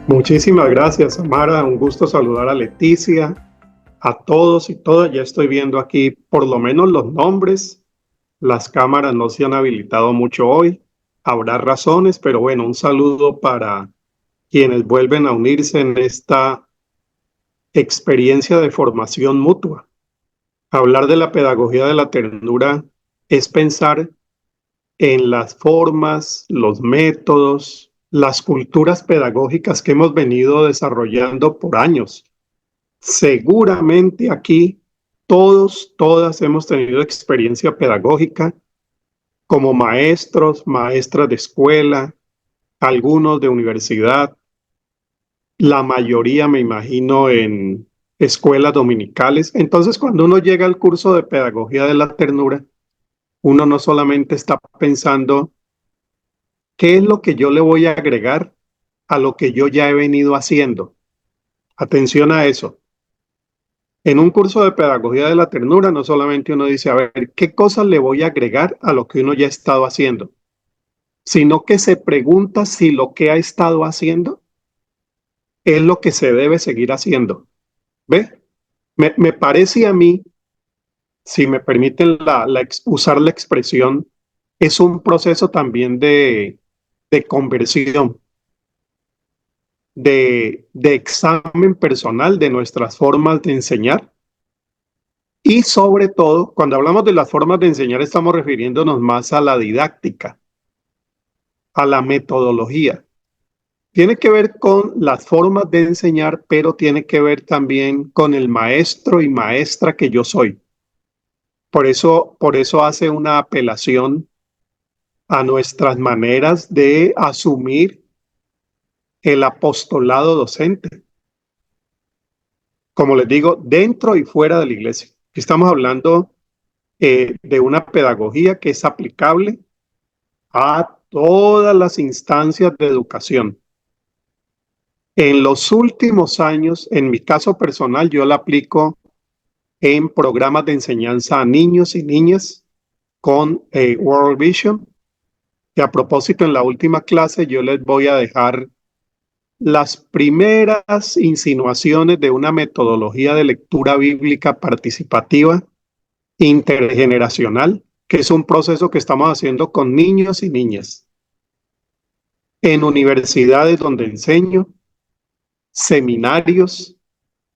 Muchísimas gracias, Amara. Un gusto saludar a Leticia, a todos y todas. Ya estoy viendo aquí por lo menos los nombres. Las cámaras no se han habilitado mucho hoy. Habrá razones, pero bueno, un saludo para quienes vuelven a unirse en esta experiencia de formación mutua. Hablar de la pedagogía de la ternura es pensar en las formas, los métodos, las culturas pedagógicas que hemos venido desarrollando por años. Seguramente aquí todas hemos tenido experiencia pedagógica como maestros, maestras de escuela, algunos de universidad, la mayoría me imagino en escuelas dominicales. Entonces, cuando uno llega al curso de pedagogía de la ternura, uno no solamente está pensando qué es lo que yo le voy a agregar a lo que yo ya he venido haciendo. Atención a eso. En un curso de pedagogía de la ternura, no solamente uno dice, a ver, ¿qué cosas le voy a agregar a lo que uno ya ha estado haciendo? Sino que se pregunta si lo que ha estado haciendo es lo que se debe seguir haciendo. ¿Ve? Me parece a mí, si me permiten usar la expresión, es un proceso también de conversión, de examen personal de nuestras formas de enseñar. Y sobre todo, cuando hablamos de las formas de enseñar, estamos refiriéndonos más a la didáctica, a la metodología. Tiene que ver con las formas de enseñar, pero tiene que ver también con el maestro y maestra que yo soy. Por eso hace una apelación a nuestras maneras de asumir el apostolado docente. Como les digo, dentro y fuera de la iglesia. Estamos hablando de una pedagogía que es aplicable a todas las instancias de educación. En los últimos años, en mi caso personal, yo la aplico en programas de enseñanza a niños y niñas con World Vision. Y a propósito, en la última clase yo les voy a dejar las primeras insinuaciones de una metodología de lectura bíblica participativa intergeneracional, que es un proceso que estamos haciendo con niños y niñas en universidades donde enseño, seminarios,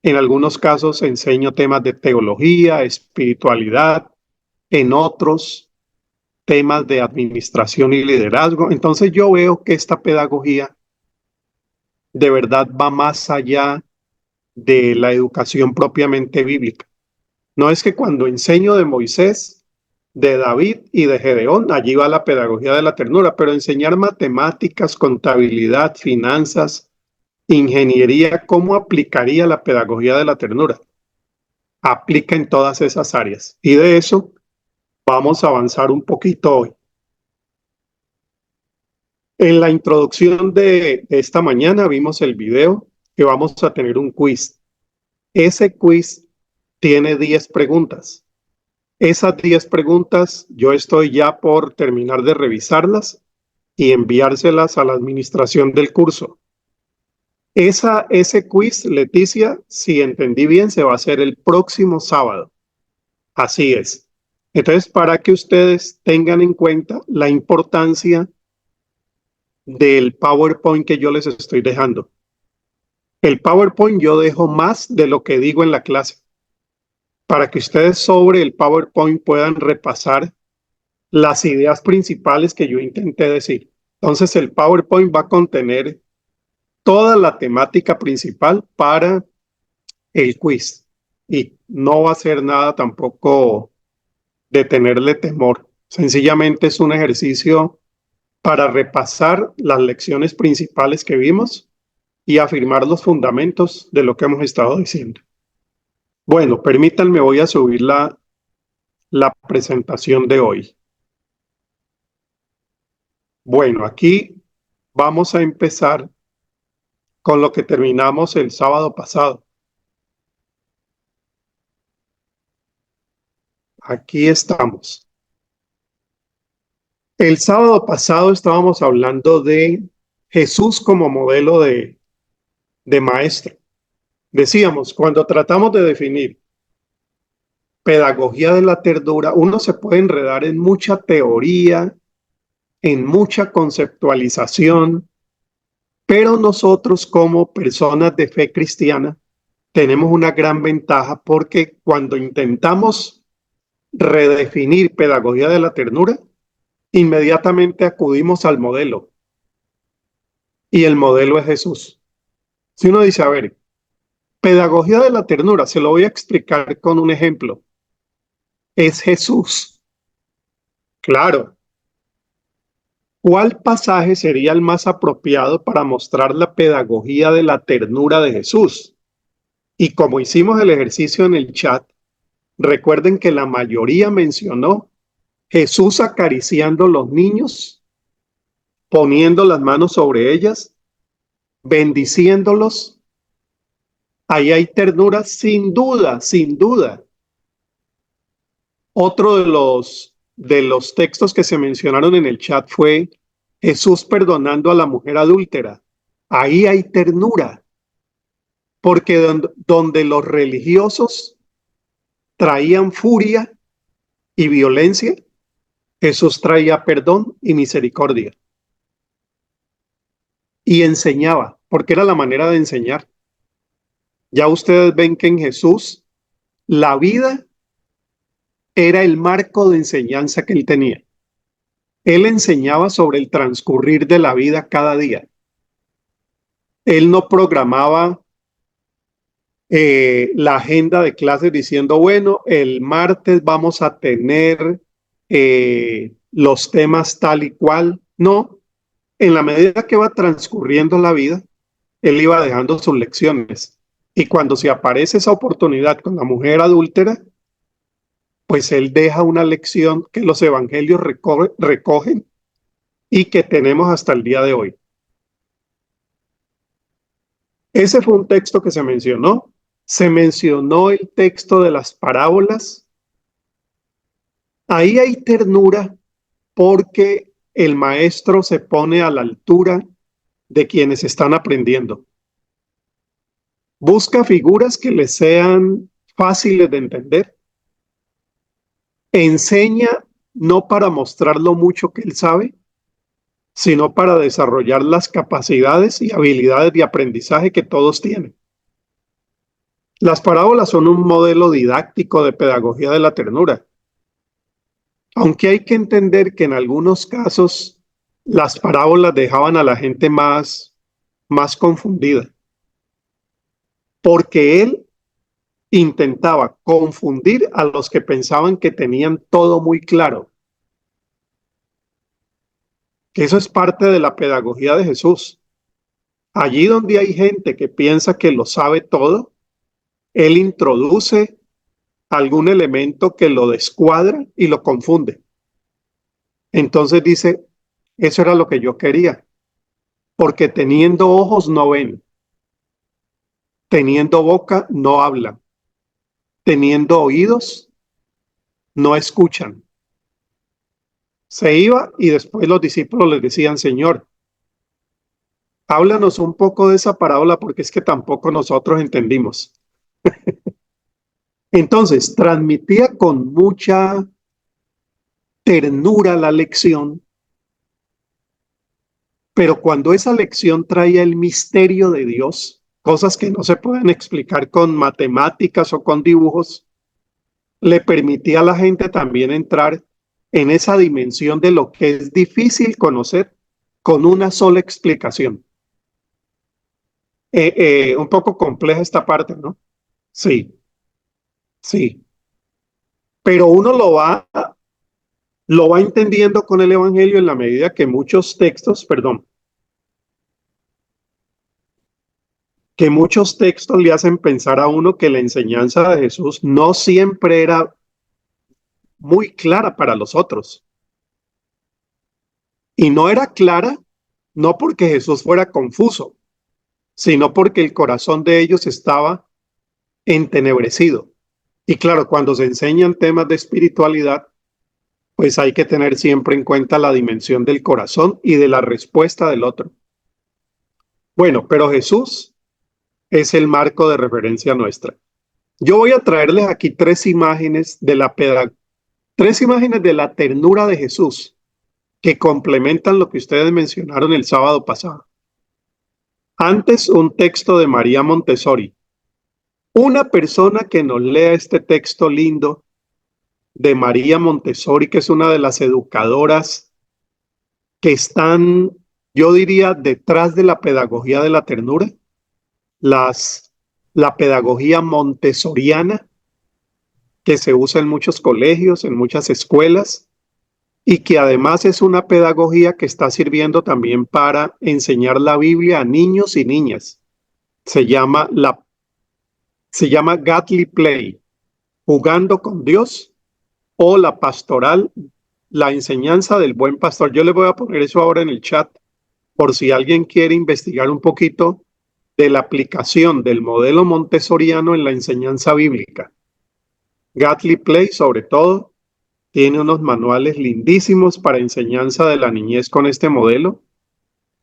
en algunos casos enseño temas de teología, espiritualidad, en otros temas de administración y liderazgo. Entonces yo veo que esta pedagogía de verdad va más allá de la educación propiamente bíblica. No es que cuando enseño de Moisés, de David y de Gedeón, allí va la pedagogía de la ternura, pero enseñar matemáticas, contabilidad, finanzas, ingeniería, ¿cómo aplicaría la pedagogía de la ternura? Aplica en todas esas áreas. Y de eso vamos a avanzar un poquito hoy. En la introducción de esta mañana vimos el video que vamos a tener un quiz. Ese quiz tiene 10 preguntas. Esas 10 preguntas yo estoy ya por terminar de revisarlas y enviárselas a la administración del curso. Ese quiz, Leticia, si entendí bien, se va a hacer el próximo sábado. Así es. Entonces, para que ustedes tengan en cuenta la importancia del PowerPoint que yo les estoy dejando. El PowerPoint yo dejo más de lo que digo en la clase, para que ustedes sobre el PowerPoint puedan repasar las ideas principales que yo intenté decir. Entonces, el PowerPoint va a contener toda la temática principal para el quiz y no va a ser nada tampoco de tenerle temor. Sencillamente es un ejercicio para repasar las lecciones principales que vimos y afirmar los fundamentos de lo que hemos estado diciendo. Bueno, permítanme, voy a subir la presentación de hoy. Bueno, aquí vamos a empezar con lo que terminamos el sábado pasado. Aquí estamos. El sábado pasado estábamos hablando de Jesús como modelo de de maestro. Decíamos, cuando tratamos de definir pedagogía de la ternura, uno se puede enredar en mucha teoría, en mucha conceptualización, pero nosotros como personas de fe cristiana tenemos una gran ventaja porque cuando intentamos redefinir pedagogía de la ternura, inmediatamente acudimos al modelo y el modelo es Jesús. Si uno dice, a ver, pedagogía de la ternura, se lo voy a explicar con un ejemplo, es Jesús. Claro, ¿cuál pasaje sería el más apropiado para mostrar la pedagogía de la ternura de Jesús? Y como hicimos el ejercicio en el chat, recuerden que la mayoría mencionó Jesús acariciando los niños, poniendo las manos sobre ellas, bendiciéndolos. Ahí hay ternura sin duda, sin duda. Otro de los textos que se mencionaron en el chat fue Jesús perdonando a la mujer adúltera. Ahí hay ternura, porque donde los religiosos traían furia y violencia, Jesús traía perdón y misericordia. Y enseñaba, porque era la manera de enseñar. Ya ustedes ven que en Jesús la vida era el marco de enseñanza que él tenía. Él enseñaba sobre el transcurrir de la vida cada día. Él no programaba la agenda de clases diciendo, bueno, el martes vamos a tener los temas tal y cual. No, en la medida que va transcurriendo la vida, él iba dejando sus lecciones. Y cuando se aparece esa oportunidad con la mujer adúltera, pues él deja una lección que los evangelios recogen y que tenemos hasta el día de hoy. Ese fue un texto que se mencionó. Se mencionó el texto de las parábolas. Ahí hay ternura porque el maestro se pone a la altura de quienes están aprendiendo. Busca figuras que les sean fáciles de entender. Enseña no para mostrar lo mucho que él sabe, sino para desarrollar las capacidades y habilidades de aprendizaje que todos tienen. Las parábolas son un modelo didáctico de pedagogía de la ternura, aunque hay que entender que en algunos casos las parábolas dejaban a la gente más confundida, porque él intentaba confundir a los que pensaban que tenían todo muy claro. Que eso es parte de la pedagogía de Jesús. Allí donde hay gente que piensa que lo sabe todo, él introduce algún elemento que lo descuadra y lo confunde. Entonces dice, eso era lo que yo quería, porque teniendo ojos no ven, teniendo boca no hablan, teniendo oídos no escuchan. Se iba y después los discípulos les decían, Señor, háblanos un poco de esa parábola porque es que tampoco nosotros entendimos. Entonces, transmitía con mucha ternura la lección, pero cuando esa lección traía el misterio de Dios, cosas que no se pueden explicar con matemáticas o con dibujos, le permitía a la gente también entrar en esa dimensión de lo que es difícil conocer con una sola explicación. Un poco compleja esta parte, ¿no? Sí, sí. Pero uno lo va entendiendo con el Evangelio en la medida que muchos textos, que muchos textos le hacen pensar a uno que la enseñanza de Jesús no siempre era muy clara para los otros. Y no era clara, no porque Jesús fuera confuso, sino porque el corazón de ellos estaba entenebrecido. Y claro, cuando se enseñan temas de espiritualidad, pues hay que tener siempre en cuenta la dimensión del corazón y de la respuesta del otro. Bueno, pero Jesús es el marco de referencia nuestra. Yo voy a traerles aquí tres imágenes de la ternura de Jesús que complementan lo que ustedes mencionaron el sábado pasado. Antes, un texto de María Montessori. Una persona que nos lea este texto lindo de María Montessori, que es una de las educadoras que están, yo diría, detrás de la pedagogía de la ternura, la pedagogía montessoriana, que se usa en muchos colegios, en muchas escuelas, y que además es una pedagogía que está sirviendo también para enseñar la Biblia a niños y niñas. Se llama Godly Play, jugando con Dios, o la pastoral, la enseñanza del buen pastor. Yo les voy a poner eso ahora en el chat por si alguien quiere investigar un poquito de la aplicación del modelo montessoriano en la enseñanza bíblica. Godly Play, sobre todo, tiene unos manuales lindísimos para enseñanza de la niñez con este modelo.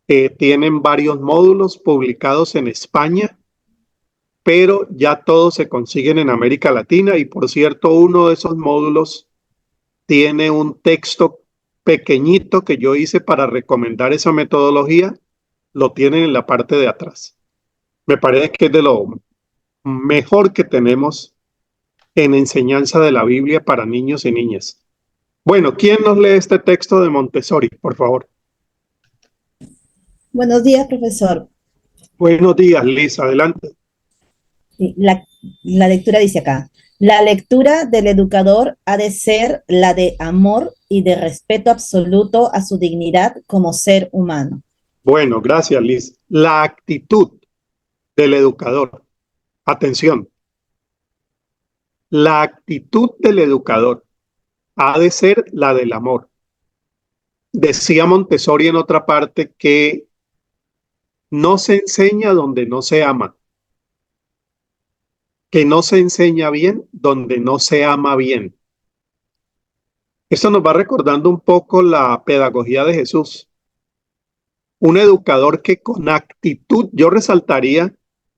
Tienen varios módulos publicados en España, pero ya todos se consiguen en América Latina. Y por cierto, uno de esos módulos tiene un texto pequeñito que yo hice para recomendar esa metodología. Lo tienen en la parte de atrás. Me parece que es de lo mejor que tenemos en enseñanza de la Biblia para niños y niñas. Bueno, ¿quién nos lee este texto de Montessori, por favor? Buenos días, profesor. Buenos días, Liz, adelante. La lectura dice acá: la lectura del educador ha de ser la de amor y de respeto absoluto a su dignidad como ser humano. Bueno, gracias, Liz. La actitud del educador. Atención. La actitud del educador ha de ser la del amor. Decía Montessori en otra parte que no se enseña donde no se ama, que no se enseña bien donde no se ama bien. Esto nos va recordando un poco la pedagogía de Jesús. Un educador que con actitud, yo resaltaría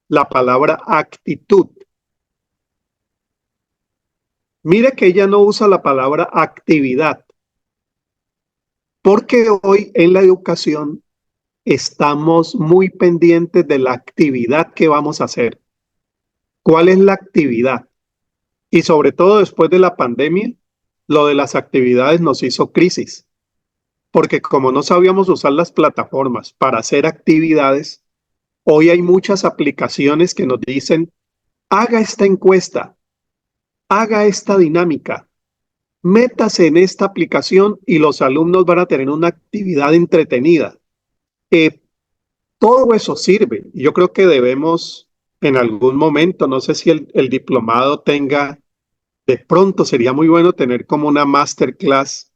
la palabra actitud. Mire que ella no usa la palabra actividad, porque hoy en la educación estamos muy pendientes de la actividad que vamos a hacer. ¿Cuál es la actividad? Y sobre todo después de la pandemia, lo de las actividades nos hizo crisis, porque como no sabíamos usar las plataformas para hacer actividades, hoy hay muchas aplicaciones que nos dicen, haga esta encuesta, haga esta dinámica, métase en esta aplicación y los alumnos van a tener una actividad entretenida. Todo eso sirve. Yo creo que debemos en algún momento, no sé si el diplomado tenga, de pronto sería muy bueno tener como una masterclass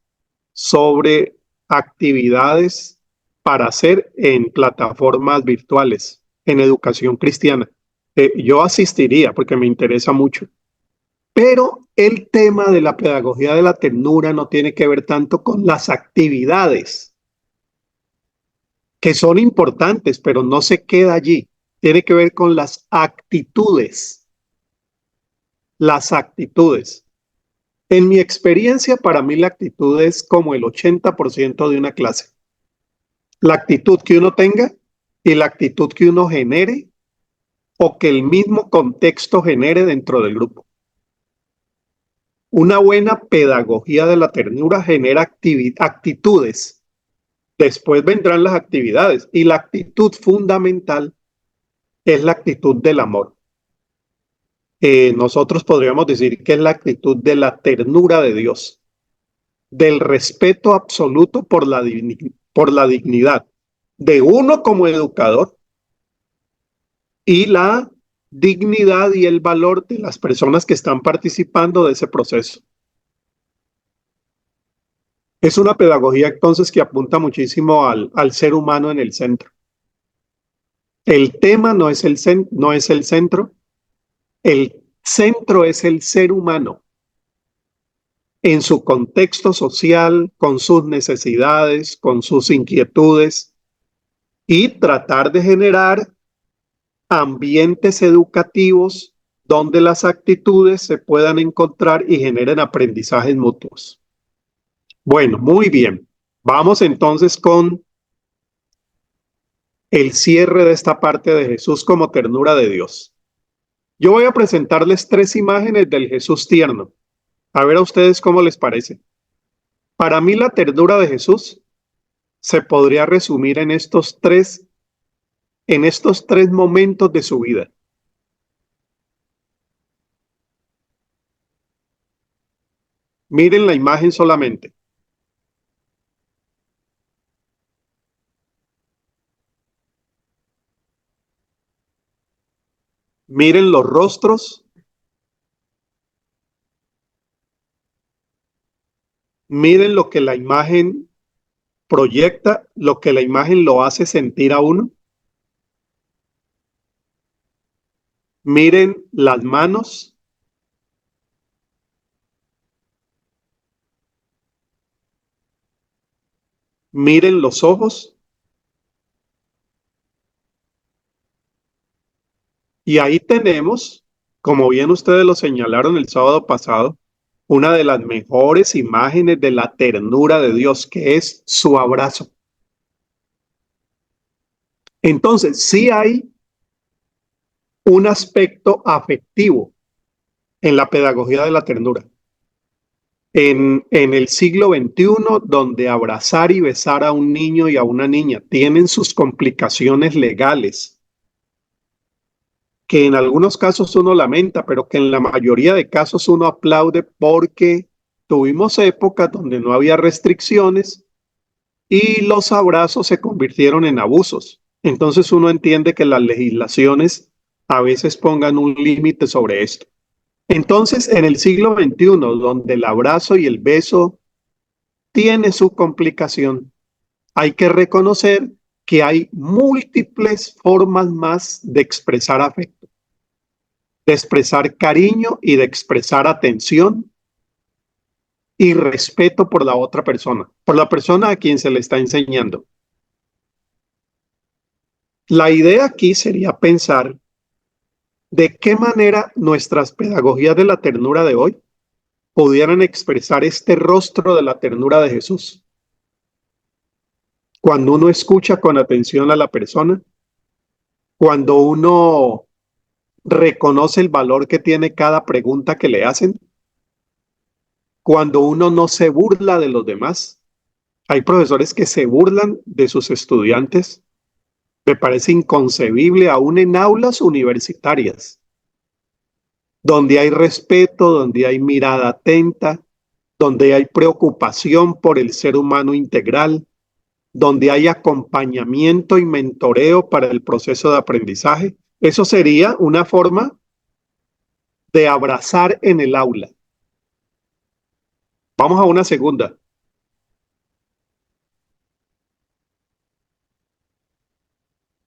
sobre actividades para hacer en plataformas virtuales, en educación cristiana. Yo asistiría porque me interesa mucho. Pero el tema de la pedagogía de la ternura no tiene que ver tanto con las actividades, que son importantes, pero no se queda allí. Tiene que ver con las actitudes. Las actitudes. En mi experiencia, para mí la actitud es como el 80% de una clase. La actitud que uno tenga y la actitud que uno genere o que el mismo contexto genere dentro del grupo. Una buena pedagogía de la ternura genera actitudes. Después vendrán las actividades y la actitud fundamental es la actitud del amor. Nosotros podríamos decir que es la actitud de la ternura de Dios, del respeto absoluto por la dignidad de uno como educador y la dignidad y el valor de las personas que están participando de ese proceso. Es una pedagogía entonces que apunta muchísimo al ser humano en el centro. El tema no es el centro, el centro es el ser humano en su contexto social, con sus necesidades, con sus inquietudes y tratar de generar ambientes educativos donde las actitudes se puedan encontrar y generen aprendizajes mutuos. Bueno, muy bien. Vamos entonces con el cierre de esta parte de Jesús como ternura de Dios. Yo voy a presentarles 3 imágenes del Jesús tierno. A ver a ustedes cómo les parece. Para mí la ternura de Jesús se podría resumir en estos tres momentos de su vida. Miren la imagen solamente. Miren los rostros. Miren lo que la imagen proyecta, lo que la imagen lo hace sentir a uno. Miren las manos. Miren los ojos. Y ahí tenemos, como bien ustedes lo señalaron el sábado pasado, una de las mejores imágenes de la ternura de Dios, que es su abrazo. Entonces, sí hay un aspecto afectivo en la pedagogía de la ternura. En el siglo XXI, donde abrazar y besar a un niño y a una niña tienen sus complicaciones legales, que en algunos casos uno lamenta, pero que en la mayoría de casos uno aplaude porque tuvimos épocas donde no había restricciones y los abrazos se convirtieron en abusos. Entonces uno entiende que las legislaciones a veces pongan un límite sobre esto. Entonces, en el siglo XXI, donde el abrazo y el beso tiene su complicación, hay que reconocer que hay múltiples formas más de expresar afecto, de expresar cariño y de expresar atención y respeto por la otra persona, por la persona a quien se le está enseñando. La idea aquí sería pensar de qué manera nuestras pedagogías de la ternura de hoy pudieran expresar este rostro de la ternura de Jesús. Cuando uno escucha con atención a la persona, cuando uno reconoce el valor que tiene cada pregunta que le hacen, cuando uno no se burla de los demás. Hay profesores que se burlan de sus estudiantes. Me parece inconcebible aún en aulas universitarias, donde hay respeto, donde hay mirada atenta, donde hay preocupación por el ser humano integral, donde hay acompañamiento y mentoreo para el proceso de aprendizaje. Eso sería una forma de abrazar en el aula. Vamos a una segunda.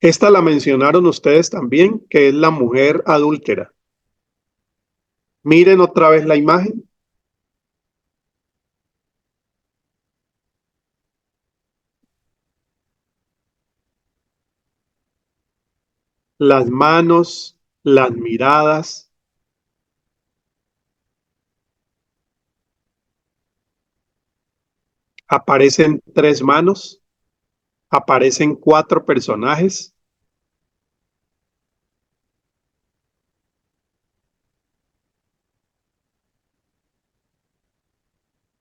Esta la mencionaron ustedes también, que es la mujer adúltera. Miren otra vez la imagen. Las manos, las miradas. Aparecen 3 manos, aparecen 4 personajes.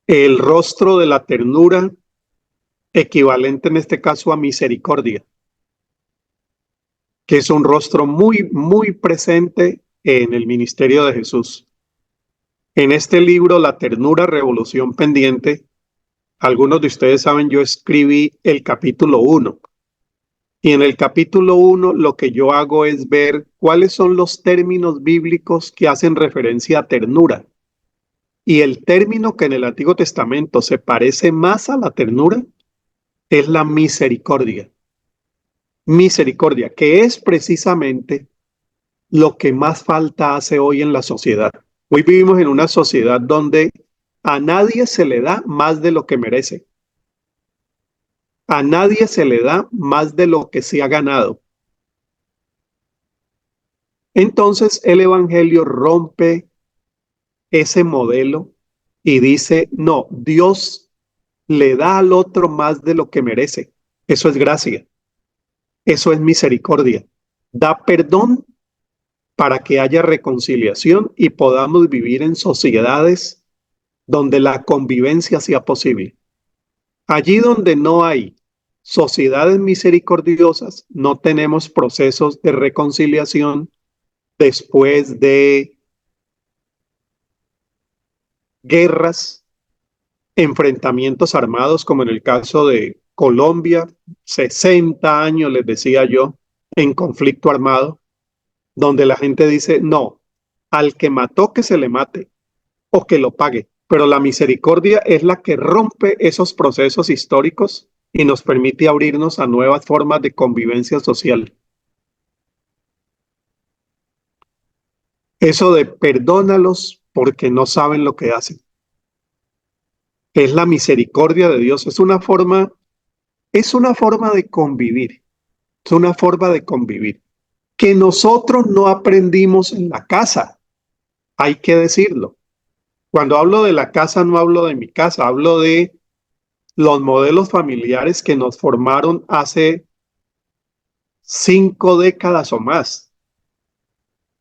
El rostro de la ternura, equivalente en este caso a misericordia, que es un rostro muy, muy presente en el ministerio de Jesús. En este libro, La ternura, revolución pendiente, algunos de ustedes saben, yo escribí el capítulo 1. Y en el capítulo 1 lo que yo hago es ver cuáles son los términos bíblicos que hacen referencia a ternura. Y el término que en el Antiguo Testamento se parece más a la ternura es la misericordia. Misericordia, que es precisamente lo que más falta hace hoy en la sociedad. Hoy vivimos en una sociedad donde a nadie se le da más de lo que merece. A nadie se le da más de lo que se ha ganado. Entonces el Evangelio rompe ese modelo y dice, no, Dios le da al otro más de lo que merece. Eso es gracia, eso es misericordia. Da perdón para que haya reconciliación y podamos vivir en sociedades donde la convivencia sea posible. Allí donde no hay sociedades misericordiosas, no tenemos procesos de reconciliación después de guerras, enfrentamientos armados, como en el caso de Colombia, 60 años, les decía yo, en conflicto armado, donde la gente dice, no, al que mató que se le mate o que lo pague. Pero la misericordia es la que rompe esos procesos históricos y nos permite abrirnos a nuevas formas de convivencia social. Eso de perdónalos porque no saben lo que hacen. Es la misericordia de Dios, es una forma de convivir, es una forma de convivir que nosotros no aprendimos en la casa, hay que decirlo. Cuando hablo de la casa no hablo de mi casa, hablo de los modelos familiares que nos formaron hace 5 décadas o más,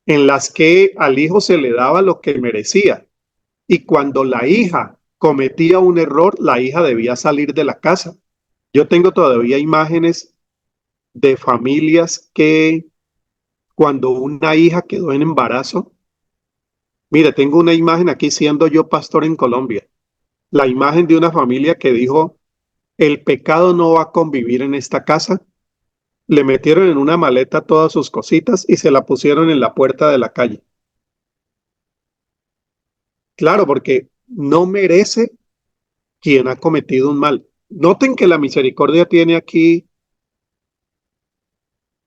en las que al hijo se le daba lo que merecía. Y cuando la hija cometía un error, la hija debía salir de la casa. Yo tengo todavía imágenes de familias que cuando una hija quedó en embarazo, mire, tengo una imagen aquí siendo yo pastor en Colombia, la imagen de una familia que dijo, el pecado no va a convivir en esta casa. Le metieron en una maleta todas sus cositas y se la pusieron en la puerta de la calle. Claro, porque no merece quien ha cometido un mal. Noten que la misericordia tiene aquí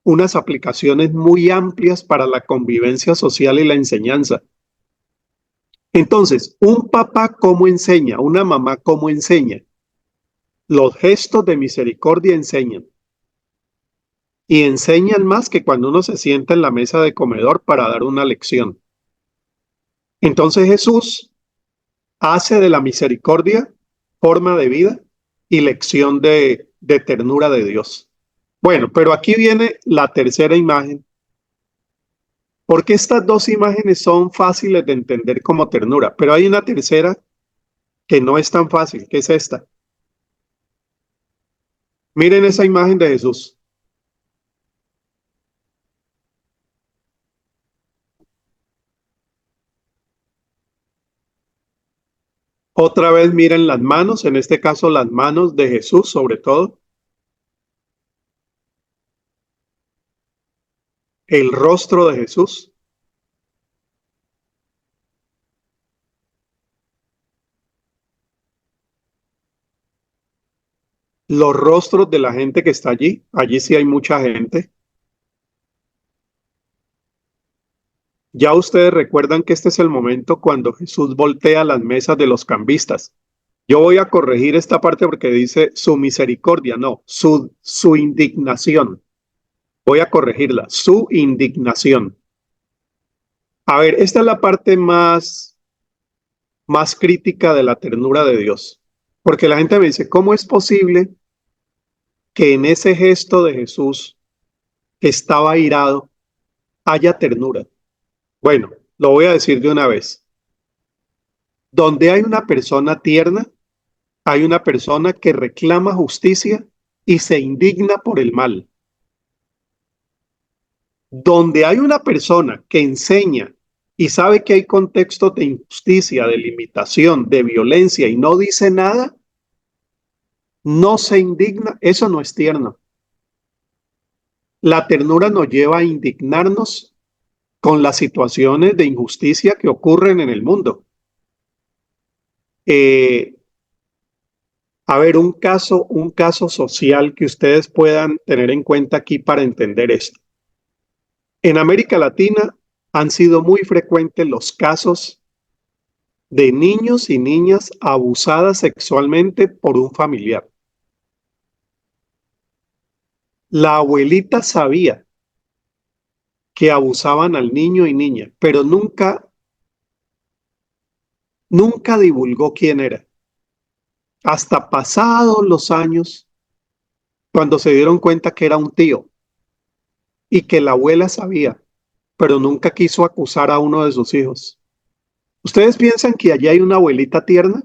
unas aplicaciones muy amplias para la convivencia social y la enseñanza. Entonces, un papá cómo enseña, una mamá cómo enseña. Los gestos de misericordia enseñan. Y enseñan más que cuando uno se sienta en la mesa de comedor para dar una lección. Entonces Jesús hace de la misericordia forma de vida y lección de ternura de Dios. Bueno, pero aquí viene la tercera imagen, porque estas dos imágenes son fáciles de entender como ternura, pero hay una tercera que no es tan fácil, que es esta. Miren esa imagen de Jesús. Otra vez miren las manos, en este caso las manos de Jesús sobre todo. El rostro de Jesús. Los rostros de la gente que está allí. Allí sí hay mucha gente. Ya ustedes recuerdan que este es el momento cuando Jesús voltea las mesas de los cambistas. Yo voy a corregir esta parte porque dice su misericordia, no, su indignación. Voy a corregirla, su indignación. A ver, esta es la parte más crítica de la ternura de Dios. Porque la gente me dice, ¿cómo es posible que en ese gesto de Jesús que estaba airado haya ternura? Bueno, lo voy a decir de una vez. Donde hay una persona tierna, hay una persona que reclama justicia y se indigna por el mal. Donde hay una persona que enseña y sabe que hay contextos de injusticia, de limitación, de violencia y no dice nada, no se indigna, eso no es tierno. La ternura nos lleva a indignarnos con las situaciones de injusticia que ocurren en el mundo. A ver, un caso social que ustedes puedan tener en cuenta aquí para entender esto. En América Latina han sido muy frecuentes los casos de niños y niñas abusadas sexualmente por un familiar. La abuelita sabía que abusaban al niño y niña, pero nunca divulgó quién era. Hasta pasados los años, cuando se dieron cuenta que era un tío y que la abuela sabía, pero nunca quiso acusar a uno de sus hijos. ¿Ustedes piensan que allí hay una abuelita tierna?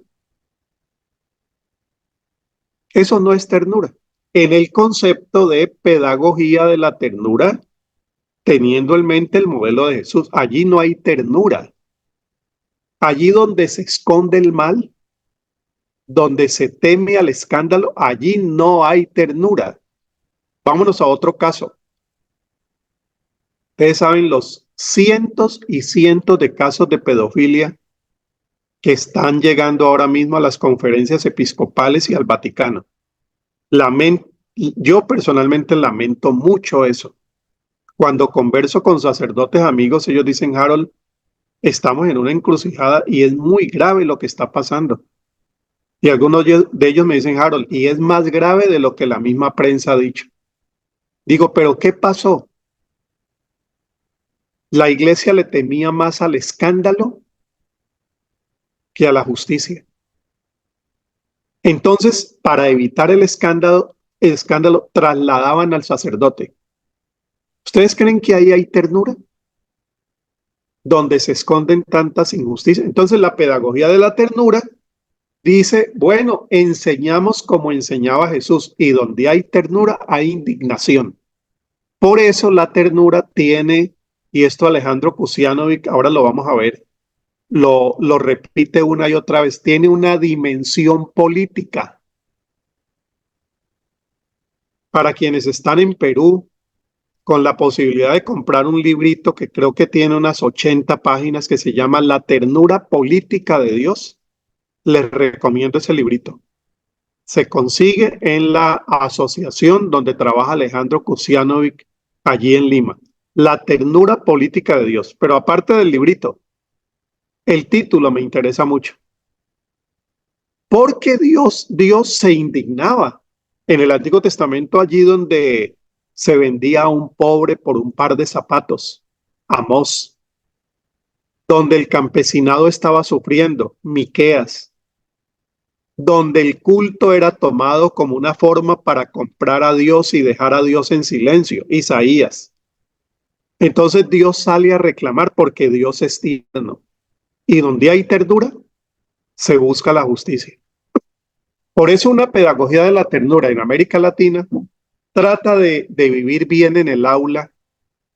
Eso no es ternura. En el concepto de pedagogía de la ternura, teniendo en mente el modelo de Jesús, allí no hay ternura. Allí donde se esconde el mal, donde se teme al escándalo, allí no hay ternura. Vámonos a otro caso. Ustedes saben los cientos y cientos de casos de pedofilia que están llegando ahora mismo a las conferencias episcopales y al Vaticano. Yo personalmente lamento mucho eso. Cuando converso con sacerdotes amigos, ellos dicen, Harold, estamos en una encrucijada y es muy grave lo que está pasando. Y algunos de ellos me dicen, Harold, y es más grave de lo que la misma prensa ha dicho. Digo, ¿pero qué pasó? La iglesia le temía más al escándalo que a la justicia. Entonces, para evitar el escándalo trasladaban al sacerdote. ¿Ustedes creen que ahí hay ternura? Donde se esconden tantas injusticias. Entonces, la pedagogía de la ternura dice, bueno, enseñamos como enseñaba Jesús, y donde hay ternura hay indignación. Por eso la ternura tiene, y esto Alejandro Kusianovic, ahora lo vamos a ver, lo repite una y otra vez, tiene una dimensión política. Para quienes están en Perú, con la posibilidad de comprar un librito que creo que tiene unas 80 páginas que se llama La ternura política de Dios, les recomiendo ese librito. Se consigue en la asociación donde trabaja Alejandro Kusianovic, allí en Lima. La ternura política de Dios. Pero aparte del librito, el título me interesa mucho. Porque Dios se indignaba. En el Antiguo Testamento, allí donde se vendía a un pobre por un par de zapatos, Amós, donde el campesinado estaba sufriendo, Miqueas, donde el culto era tomado como una forma para comprar a Dios y dejar a Dios en silencio, Isaías. Entonces Dios sale a reclamar porque Dios es tierno. Y donde hay ternura, se busca la justicia. Por eso una pedagogía de la ternura en América Latina trata de vivir bien en el aula,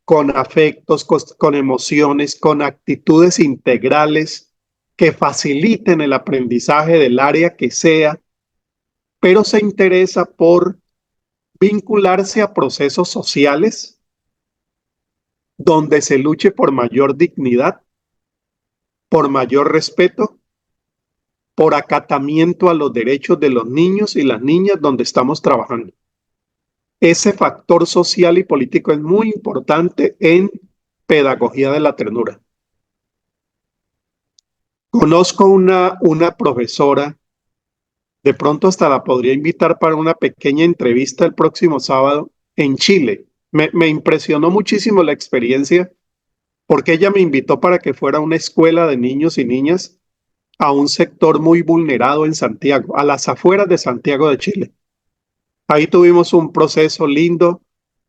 con afectos, con emociones, con actitudes integrales que faciliten el aprendizaje del área que sea, pero se interesa por vincularse a procesos sociales donde se luche por mayor dignidad, por mayor respeto, por acatamiento a los derechos de los niños y las niñas donde estamos trabajando. Ese factor social y político es muy importante en pedagogía de la ternura. Conozco una profesora, de pronto hasta la podría invitar para una pequeña entrevista el próximo sábado en Chile. Me impresionó muchísimo la experiencia porque ella me invitó para que fuera a una escuela de niños y niñas a un sector muy vulnerado en Santiago, a las afueras de Santiago de Chile. Ahí tuvimos un proceso lindo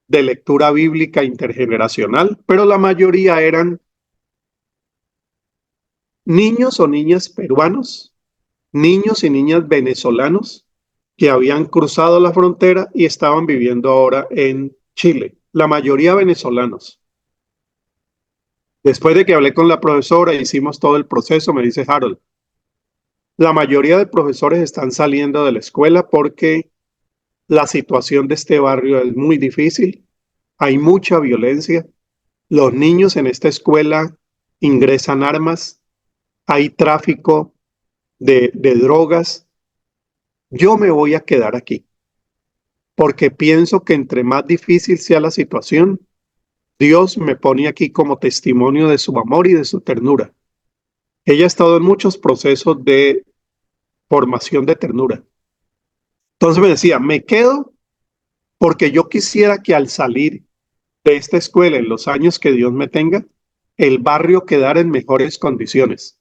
de lectura bíblica intergeneracional, pero la mayoría eran niños o niñas peruanos, niños y niñas venezolanos que habían cruzado la frontera y estaban viviendo ahora en Chile, la mayoría venezolanos. Después de que hablé con la profesora e hicimos todo el proceso, me dice Harold, la mayoría de profesores están saliendo de la escuela porque la situación de este barrio es muy difícil, hay mucha violencia, los niños en esta escuela ingresan armas, hay tráfico de drogas. Yo me voy a quedar aquí porque pienso que entre más difícil sea la situación, Dios me pone aquí como testimonio de su amor y de su ternura. Ella ha estado en muchos procesos de formación de ternura. Entonces me decía, me quedo porque yo quisiera que al salir de esta escuela en los años que Dios me tenga, el barrio quedara en mejores condiciones.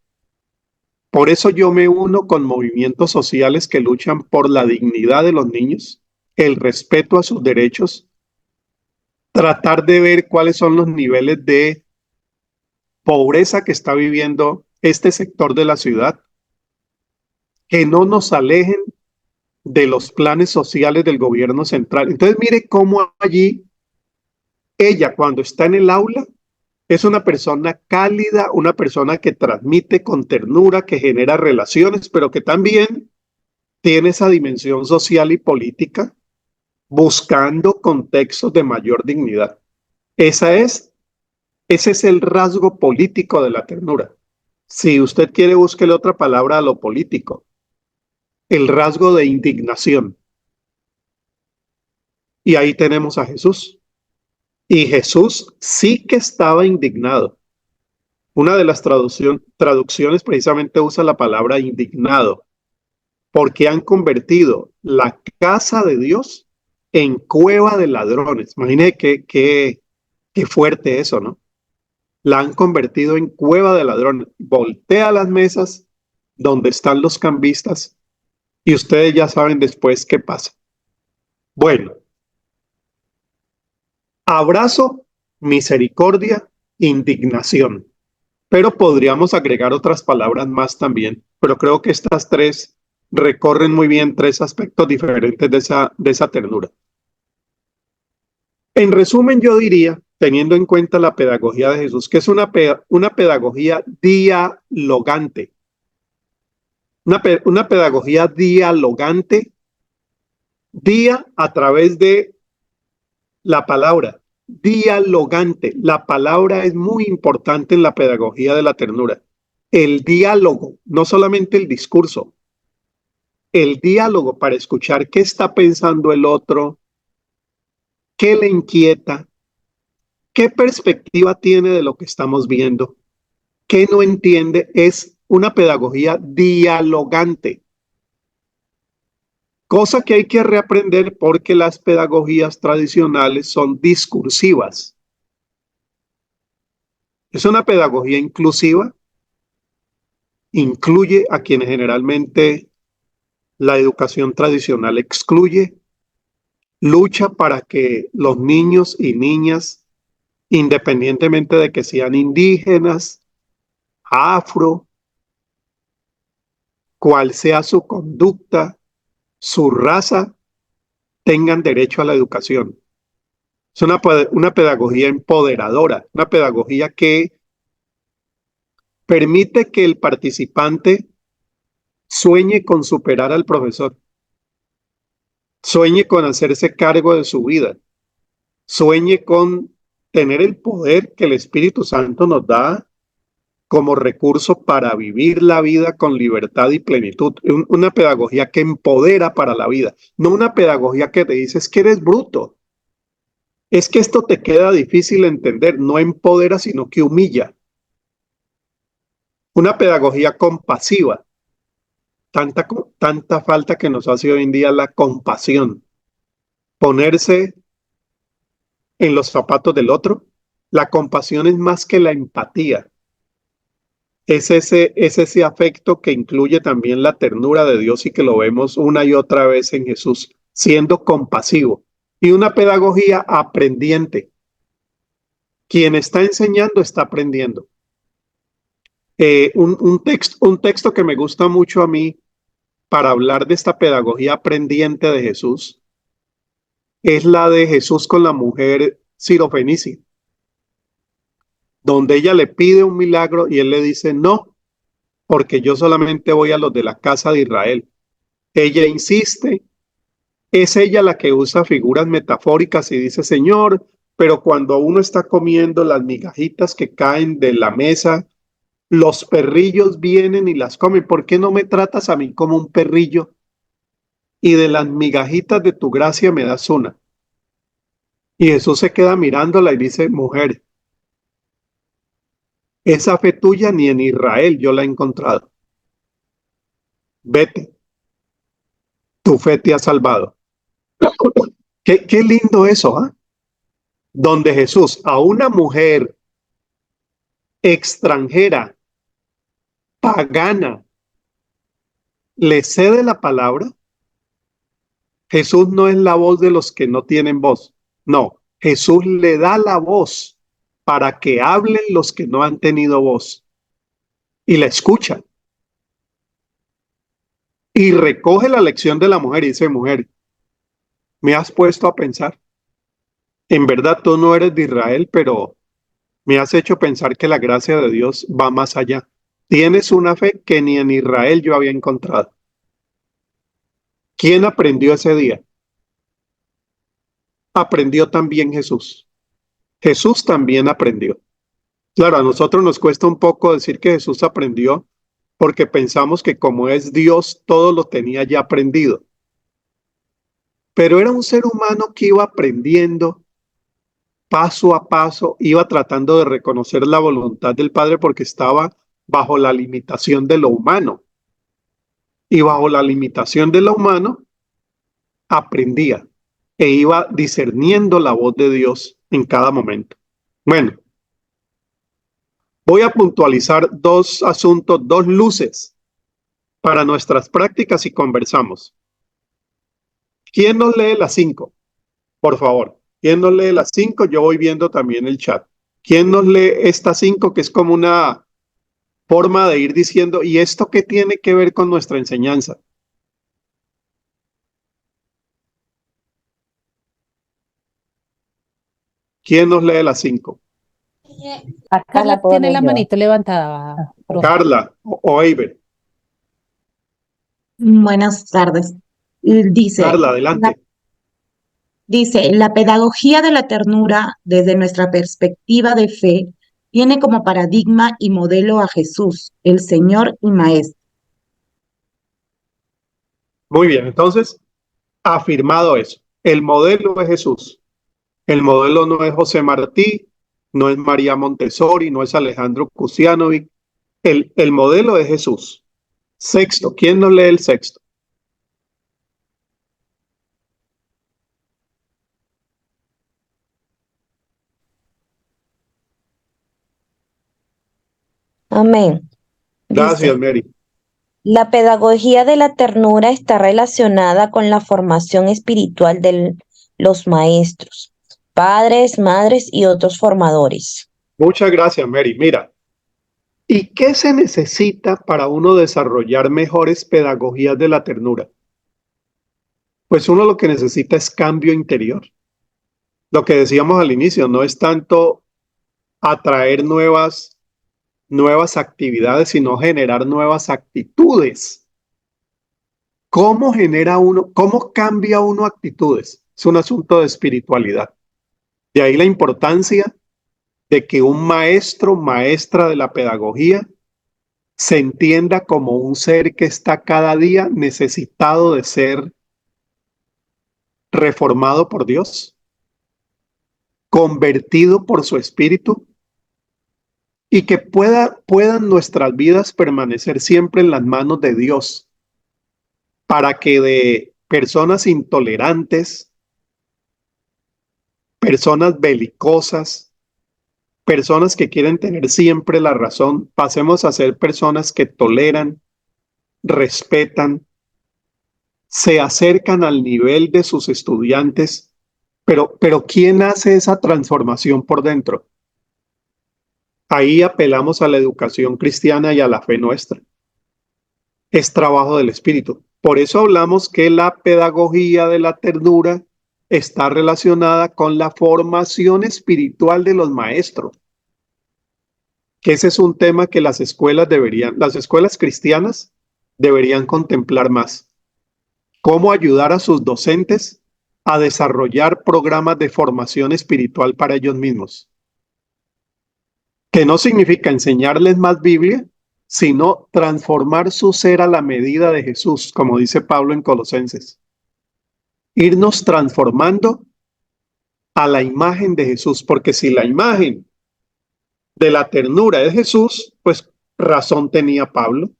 Por eso yo me uno con movimientos sociales que luchan por la dignidad de los niños, el respeto a sus derechos, tratar de ver cuáles son los niveles de pobreza que está viviendo este sector de la ciudad, que no nos alejen de los planes sociales del gobierno central. Entonces mire cómo allí ella cuando está en el aula es una persona cálida, una persona que transmite con ternura, que genera relaciones, pero que también tiene esa dimensión social y política buscando contextos de mayor dignidad. Ese es el rasgo político de la ternura. Si usted quiere, búsquele otra palabra a lo político. El rasgo de indignación. Y ahí tenemos a Jesús. Y Jesús sí que estaba indignado. Una de las traducciones precisamente usa la palabra indignado, porque han convertido la casa de Dios en cueva de ladrones. Imagínese qué fuerte eso, ¿no? La han convertido en cueva de ladrones. Voltea las mesas donde están los cambistas y ustedes ya saben después qué pasa. Bueno, abrazo, misericordia, indignación. Pero podríamos agregar otras palabras más también. Pero creo que estas tres recorren muy bien tres aspectos diferentes de esa ternura. En resumen, yo diría, teniendo en cuenta la pedagogía de Jesús, que es una pedagogía dialogante. Una pedagogía dialogante, a través de la palabra, dialogante. La palabra es muy importante en la pedagogía de la ternura. El diálogo, no solamente el discurso, el diálogo para escuchar qué está pensando el otro, qué le inquieta, qué perspectiva tiene de lo que estamos viendo, qué no entiende, es una pedagogía dialogante. Cosa que hay que reaprender porque las pedagogías tradicionales son discursivas. Es una pedagogía inclusiva, incluye a quienes generalmente la educación tradicional excluye, lucha para que los niños y niñas, independientemente de que sean indígenas, afro, cual sea su conducta, su raza, tengan derecho a la educación. Es una pedagogía empoderadora, una pedagogía que permite que el participante sueñe con superar al profesor, sueñe con hacerse cargo de su vida, sueñe con tener el poder que el Espíritu Santo nos da como recurso para vivir la vida con libertad y plenitud. Una pedagogía que empodera para la vida, no una pedagogía que te dice es que eres bruto, es que esto te queda difícil entender, no empodera sino que humilla. Una pedagogía compasiva, tanta falta que nos hace hoy en día la compasión, ponerse en los zapatos del otro. La compasión es más que la empatía. Es ese afecto que incluye también la ternura de Dios y que lo vemos una y otra vez en Jesús, siendo compasivo. Y una pedagogía aprendiente. Quien está enseñando está aprendiendo. Un texto que me gusta mucho a mí para hablar de esta pedagogía aprendiente de Jesús es la de Jesús con la mujer sirofenicia, donde ella le pide un milagro y él le dice no, porque yo solamente voy a los de la casa de Israel. Ella insiste, es ella la que usa figuras metafóricas y dice, Señor, pero cuando uno está comiendo las migajitas que caen de la mesa, los perrillos vienen y las comen. ¿Por qué no me tratas a mí como un perrillo? Y de las migajitas de tu gracia me das una. Y Jesús se queda mirándola y dice, mujer, esa fe tuya ni en Israel yo la he encontrado. Vete, tu fe te ha salvado. Qué lindo eso, ¿ah? donde Jesús a una mujer extranjera, pagana, le cede la palabra. Jesús no es la voz de los que no tienen voz. No, Jesús le da la voz para que hablen los que no han tenido voz. Y la escucha. Y recoge la lección de la mujer y dice, mujer, me has puesto a pensar. En verdad tú no eres de Israel, pero me has hecho pensar que la gracia de Dios va más allá. Tienes una fe que ni en Israel yo había encontrado. ¿Quién aprendió ese día? Aprendió también Jesús. Jesús también aprendió. Claro, a nosotros nos cuesta un poco decir que Jesús aprendió porque pensamos que como es Dios, todo lo tenía ya aprendido. Pero era un ser humano que iba aprendiendo paso a paso, iba tratando de reconocer la voluntad del Padre porque estaba bajo la limitación de lo humano. Y bajo la limitación de lo humano, aprendía e iba discerniendo la voz de Dios en cada momento. Bueno, voy a puntualizar dos asuntos, dos luces para nuestras prácticas y conversamos. ¿Quién nos lee las 5? Por favor. ¿Quién nos lee las 5? Yo voy viendo también el chat. ¿Quién nos lee estas 5 que es como una forma de ir diciendo, ¿y esto qué tiene que ver con nuestra enseñanza? ¿Quién nos lee las 5? Carla tiene la manito levantada, profe. Carla o Eiber. Buenas tardes. Dice, Carla, adelante. la pedagogía de la ternura, desde nuestra perspectiva de fe, tiene como paradigma y modelo a Jesús, el Señor y Maestro. Muy bien, entonces, afirmado eso. El modelo es Jesús. El modelo no es José Martí, no es María Montessori, no es Alejandro Kusianovic. El modelo es Jesús. Sexto, ¿quién nos lee el sexto? Amén. Gracias, Dice, Mary. la pedagogía de la ternura está relacionada con la formación espiritual de los maestros, padres, madres y otros formadores. Muchas gracias, Mary. Mira, ¿y qué se necesita para uno desarrollar mejores pedagogías de la ternura? Pues uno lo que necesita es cambio interior. Lo que decíamos al inicio, no es tanto atraer nuevas actividades, sino generar nuevas actitudes. ¿Cómo genera uno, cómo cambia uno actitudes? Es un asunto de espiritualidad. De ahí la importancia de que un maestro, maestra de la pedagogía, se entienda como un ser que está cada día necesitado de ser reformado por Dios, convertido por su espíritu, y que puedan nuestras vidas permanecer siempre en las manos de Dios, para que de personas intolerantes, personas belicosas, personas que quieren tener siempre la razón, pasemos a ser personas que toleran, respetan, se acercan al nivel de sus estudiantes, pero ¿quién hace esa transformación por dentro? Ahí apelamos a la educación cristiana y a la fe nuestra. Es trabajo del Espíritu. Por eso hablamos que la pedagogía de la ternura está relacionada con la formación espiritual de los maestros. Que ese es un tema que las escuelas cristianas deberían contemplar más. Cómo ayudar a sus docentes a desarrollar programas de formación espiritual para ellos mismos. Que no significa enseñarles más Biblia, sino transformar su ser a la medida de Jesús, como dice Pablo en Colosenses. Irnos transformando a la imagen de Jesús, porque si la imagen de la ternura es Jesús, pues razón tenía Pablo,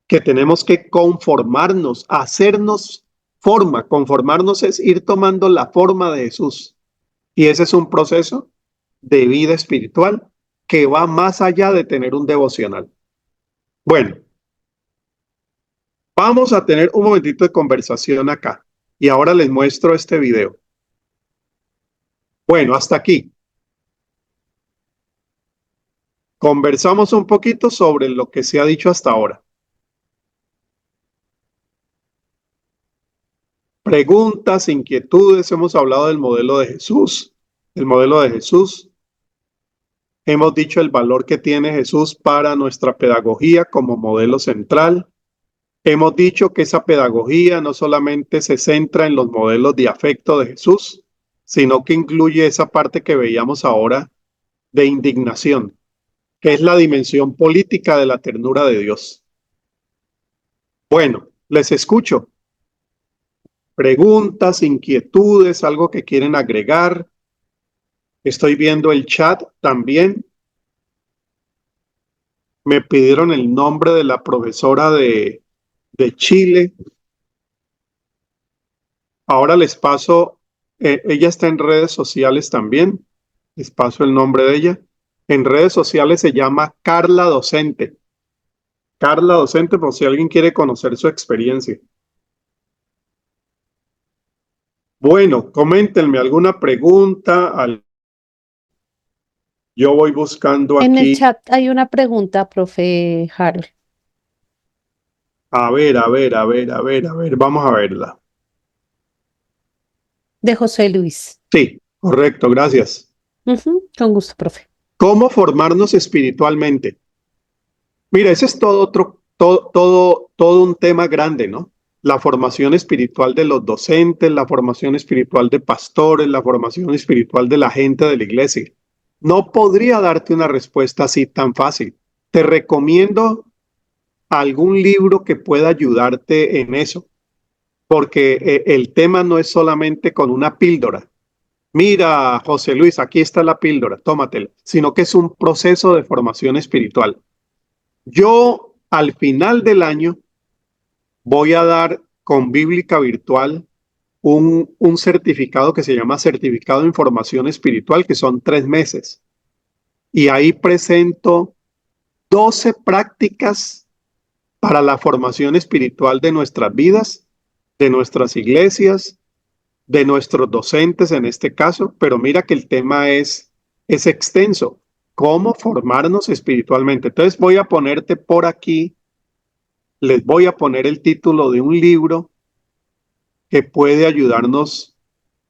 que tenemos que conformarnos, hacernos forma. Conformarnos es ir tomando la forma de Jesús. Y ese es un proceso de vida espiritual que va más allá de tener un devocional. Bueno, vamos a tener un momentito de conversación acá. Y ahora les muestro este video. Bueno, hasta aquí. Conversamos un poquito sobre lo que se ha dicho hasta ahora. Preguntas, inquietudes, hemos hablado del modelo de Jesús. El modelo de Jesús. Hemos dicho el valor que tiene Jesús para nuestra pedagogía como modelo central. Hemos dicho que esa pedagogía no solamente se centra en los modelos de afecto de Jesús, sino que incluye esa parte que veíamos ahora de indignación, que es la dimensión política de la ternura de Dios. Bueno, les escucho. Preguntas, inquietudes, algo que quieren agregar. Estoy viendo el chat también. Me pidieron el nombre de la profesora de Chile. Ahora les paso, ella está en redes sociales también. Les paso el nombre de ella. En redes sociales se llama Carla Docente. Carla Docente, por si alguien quiere conocer su experiencia. Bueno, coméntenme alguna pregunta. Yo voy buscando aquí. En el chat hay una pregunta, profe Harold. A ver, vamos a verla. De José Luis. Sí, correcto, gracias. Con gusto, profe. ¿Cómo formarnos espiritualmente? Mira, ese es todo un tema grande, ¿no? La formación espiritual de los docentes, la formación espiritual de pastores, la formación espiritual de la gente de la iglesia. No podría darte una respuesta así tan fácil. Te recomiendo algún libro que pueda ayudarte en eso, porque el tema no es solamente con una píldora. Mira, José Luis, aquí está la píldora, tómatela, sino que es un proceso de formación espiritual. Yo, al final del año, voy a dar con Bíblica Virtual un certificado que se llama Certificado de Información Espiritual, que son 3 meses. Y ahí presento 12 prácticas para la formación espiritual de nuestras vidas, de nuestras iglesias, de nuestros docentes en este caso, pero mira que el tema es extenso. ¿Cómo formarnos espiritualmente? Entonces voy a ponerte por aquí, les voy a poner el título de un libro que puede ayudarnos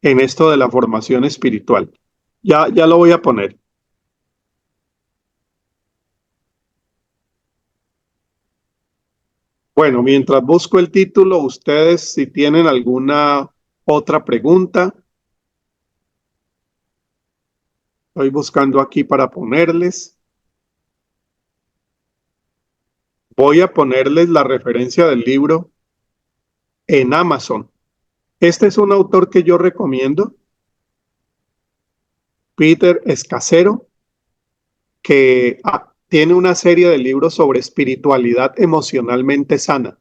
en esto de la formación espiritual. Ya lo voy a poner. Bueno, mientras busco el título, ustedes si tienen alguna otra pregunta. Estoy buscando aquí para ponerles. Voy a ponerles la referencia del libro en Amazon. Este es un autor que yo recomiendo, Peter Escacero, que tiene una serie de libros sobre espiritualidad emocionalmente sana.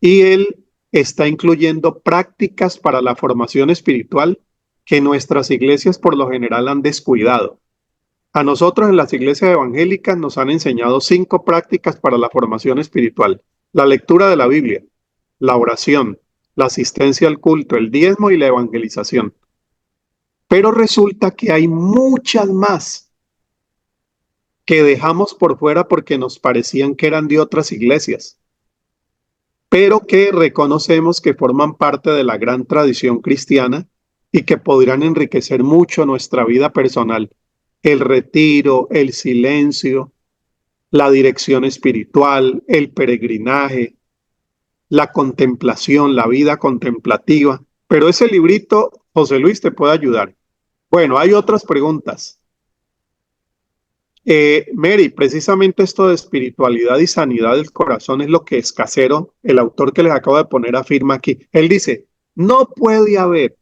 Y él está incluyendo prácticas para la formación espiritual que nuestras iglesias por lo general han descuidado. A nosotros en las iglesias evangélicas nos han enseñado 5 prácticas para la formación espiritual: la lectura de la Biblia, la oración, la asistencia al culto, el diezmo y la evangelización. Pero resulta que hay muchas más que dejamos por fuera porque nos parecían que eran de otras iglesias, pero que reconocemos que forman parte de la gran tradición cristiana y que podrían enriquecer mucho nuestra vida personal. El retiro, el silencio, la dirección espiritual, el peregrinaje, la contemplación, la vida contemplativa. Pero ese librito, José Luis, te puede ayudar. Bueno, hay otras preguntas. Mary, precisamente esto de espiritualidad y sanidad del corazón es lo que Escacero, el autor que les acabo de poner, afirma aquí. Él dice, no puede haber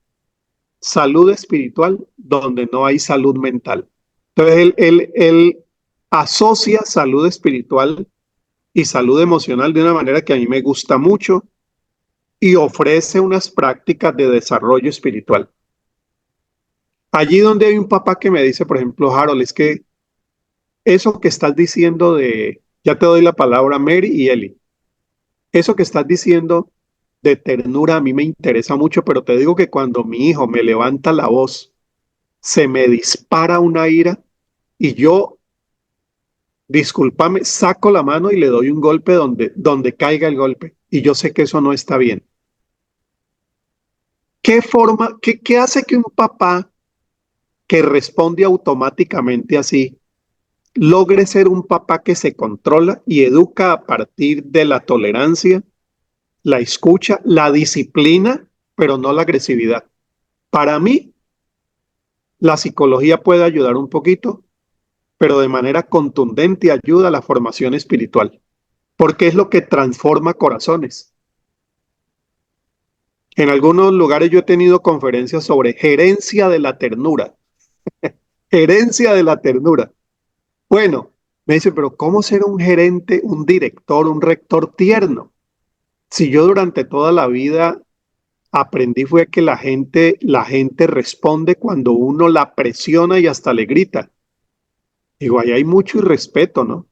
salud espiritual donde no hay salud mental. Entonces él asocia salud espiritual y salud emocional de una manera que a mí me gusta mucho y ofrece unas prácticas de desarrollo espiritual. Allí donde hay un papá que me dice, por ejemplo, Harold, es que eso que estás diciendo ya te doy la palabra, Mary y Eli, eso que estás diciendo de ternura a mí me interesa mucho, pero te digo que cuando mi hijo me levanta la voz, se me dispara una ira y yo, discúlpame, saco la mano y le doy un golpe donde caiga el golpe. Y yo sé que eso no está bien. ¿Qué hace que un papá que responde automáticamente así logre ser un papá que se controla y educa a partir de la tolerancia, la escucha, la disciplina, pero no la agresividad? Para mí, la psicología puede ayudar un poquito, pero de manera contundente ayuda a la formación espiritual, porque es lo que transforma corazones. En algunos lugares yo he tenido conferencias sobre gerencia de la ternura, gerencia de la ternura. Bueno, me dice, pero ¿cómo ser un gerente, un director, un rector tierno? Si yo durante toda la vida aprendí fue que la gente responde cuando uno la presiona y hasta le grita. Digo, ahí hay mucho irrespeto, ¿no?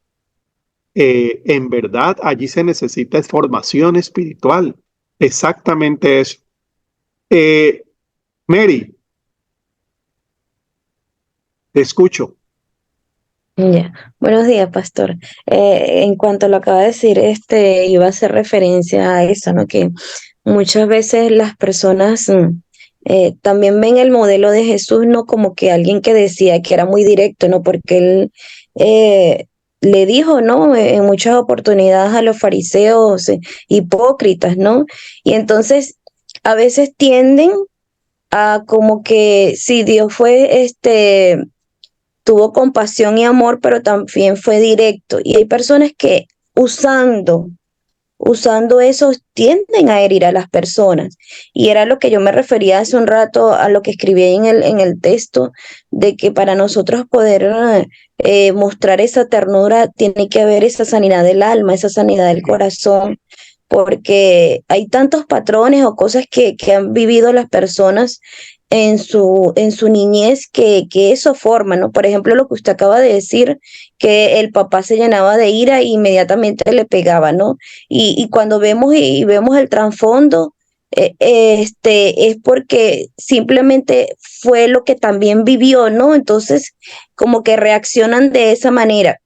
En verdad, allí se necesita es formación espiritual. Exactamente eso. Eh, Mary, te escucho. Ya. Buenos días, pastor. En cuanto a lo que acaba de decir, iba a hacer referencia a eso, ¿no? Que muchas veces las personas también ven el modelo de Jesús, no como que alguien que decía que era muy directo, ¿no? Porque él eh, le dijo, ¿no? En muchas oportunidades a los fariseos hipócritas, ¿no? Y entonces a veces tienden a como que si Dios fue tuvo compasión y amor, pero también fue directo. Y hay personas que usando eso tienden a herir a las personas. Y era lo que yo me refería hace un rato a lo que escribí en el texto, de que para nosotros poder mostrar esa ternura tiene que haber esa sanidad del alma, esa sanidad del corazón, porque hay tantos patrones o cosas que han vivido las personas en su niñez que eso forma, ¿no? Por ejemplo, lo que usted acaba de decir, que el papá se llenaba de ira e inmediatamente le pegaba, ¿no? Y cuando vemos y vemos el trasfondo, es porque simplemente fue lo que también vivió, ¿no? Entonces, como que reaccionan de esa manera.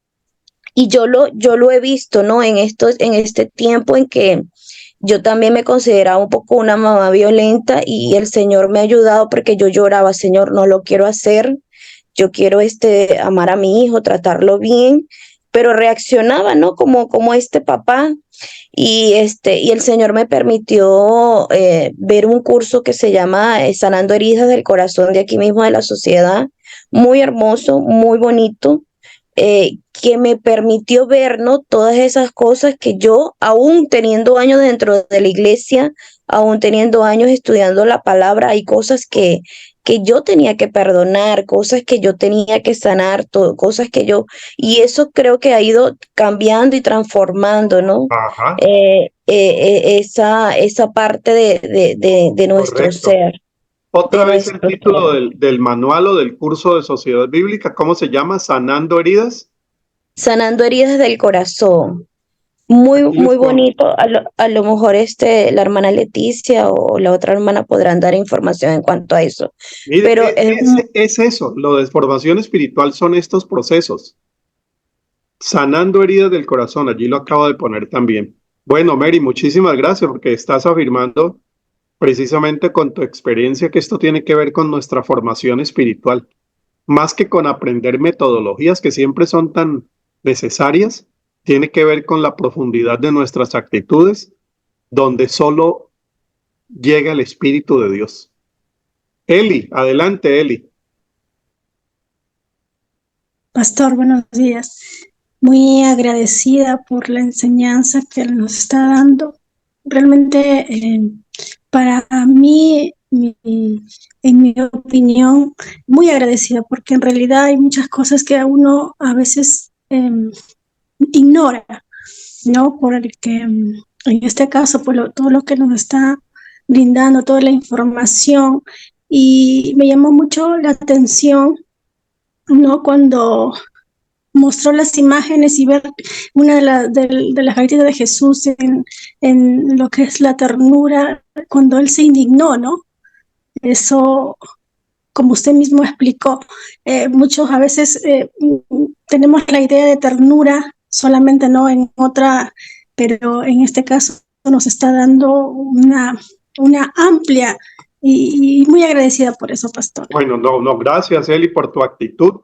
Y yo lo he visto, ¿no? En este tiempo en que yo también me consideraba un poco una mamá violenta y el Señor me ha ayudado porque yo lloraba, Señor, no lo quiero hacer, yo quiero amar a mi hijo, tratarlo bien, pero reaccionaba, ¿no? Como este papá. Y el Señor me permitió ver un curso que se llama Sanando heridas del corazón de aquí mismo de la sociedad, muy hermoso, muy bonito, que me permitió ver, ¿no? Todas esas cosas que yo, aún teniendo años dentro de la iglesia, aún teniendo años estudiando la palabra, hay cosas que yo tenía que perdonar, cosas que yo tenía que sanar, cosas que y eso creo que ha ido cambiando y transformando, ¿no? Ajá, Esa parte de nuestro correcto. ser, Otra de vez el nuestro título ser. del manual o del curso de Sociedad Bíblica, ¿cómo se llama? Sanando heridas. Sanando heridas del corazón. Muy, Aquí les muy pongo. bonito. A lo mejor la hermana Leticia o la otra hermana podrán dar información en cuanto a eso. Mire, Pero es eso, lo de formación espiritual son estos procesos. Sanando heridas del corazón, allí lo acabo de poner también. Bueno, Mary, muchísimas gracias porque estás afirmando precisamente con tu experiencia que esto tiene que ver con nuestra formación espiritual, más que con aprender metodologías que siempre son tan necesarias, tiene que ver con la profundidad de nuestras actitudes, donde solo llega el Espíritu de Dios. Eli, adelante, Eli. Pastor, buenos días. Muy agradecida por la enseñanza que él nos está dando. Realmente, para mí, en mi opinión, muy agradecida porque en realidad hay muchas cosas que uno a veces ignora, ¿no? Por el que, en este caso, todo lo que nos está brindando, toda la información. y me llamó mucho la atención, ¿no? Cuando mostró las imágenes y ver una de las características de Jesús en lo que es la ternura, cuando él se indignó, ¿no? Eso, como usted mismo explicó, muchos a veces tenemos la idea de ternura solamente, ¿no? En otra, pero en este caso nos está dando una amplia y muy agradecida por eso, pastor. Bueno, no, gracias, Eli, por tu actitud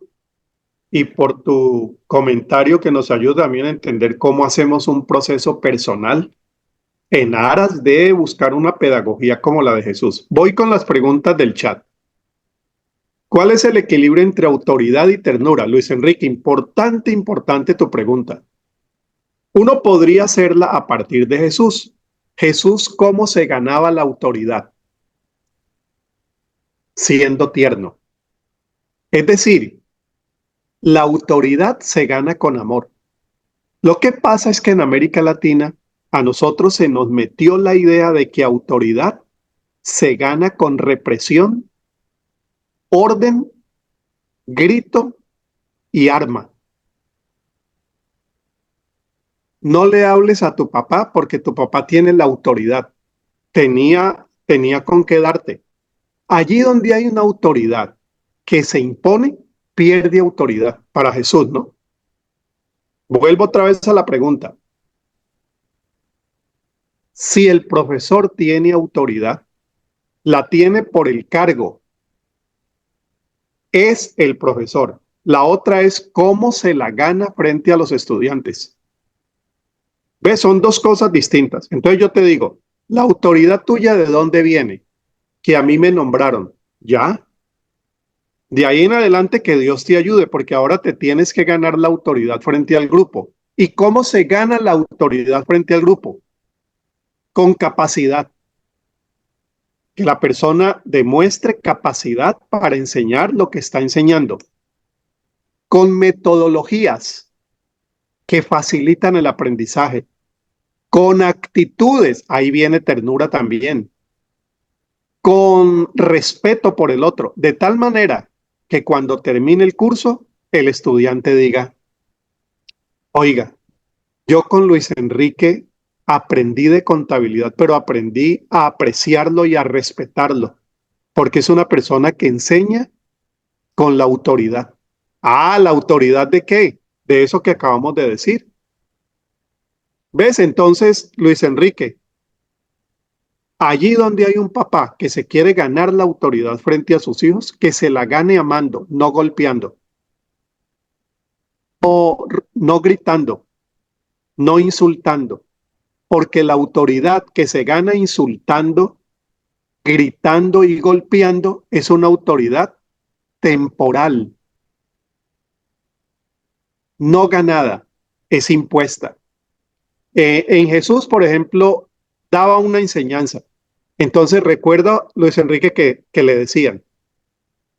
y por tu comentario que nos ayuda también a entender cómo hacemos un proceso personal en aras de buscar una pedagogía como la de Jesús. Voy con las preguntas del chat. ¿Cuál es el equilibrio entre autoridad y ternura? Luis Enrique, importante tu pregunta. Uno podría hacerla a partir de Jesús. Jesús, ¿cómo se ganaba la autoridad? Siendo tierno. Es decir, la autoridad se gana con amor. Lo que pasa es que en América Latina a nosotros se nos metió la idea de que autoridad se gana con represión, orden, grito y arma. No le hables a tu papá porque tu papá tiene la autoridad. Tenía con qué darte. Allí donde hay una autoridad que se impone, pierde autoridad. Para Jesús, ¿no? Vuelvo otra vez a la pregunta. Si el profesor tiene autoridad, la tiene por el cargo. Es el profesor. La otra es cómo se la gana frente a los estudiantes. ¿Ves? Son dos cosas distintas. Entonces yo te digo, la autoridad tuya, ¿de dónde viene? Que a mí me nombraron. ¿Ya? De ahí en adelante que Dios te ayude, porque ahora te tienes que ganar la autoridad frente al grupo. ¿Y cómo se gana la autoridad frente al grupo? Con capacidad. Que la persona demuestre capacidad para enseñar lo que está enseñando. Con metodologías que facilitan el aprendizaje. Con actitudes, ahí viene ternura también. Con respeto por el otro, de tal manera que cuando termine el curso, el estudiante diga, oiga, yo con Luis Enrique aprendí de contabilidad, pero aprendí a apreciarlo y a respetarlo, porque es una persona que enseña con la autoridad. Ah, ¿la autoridad de qué? De eso que acabamos de decir. ¿Ves? Entonces, Luis Enrique, allí donde hay un papá que se quiere ganar la autoridad frente a sus hijos, que se la gane amando, no golpeando, no gritando, no insultando, porque la autoridad que se gana insultando, gritando y golpeando es una autoridad temporal, no ganada, es impuesta. En Jesús, por ejemplo, daba una enseñanza. Entonces recuerda, Luis Enrique, que le decían,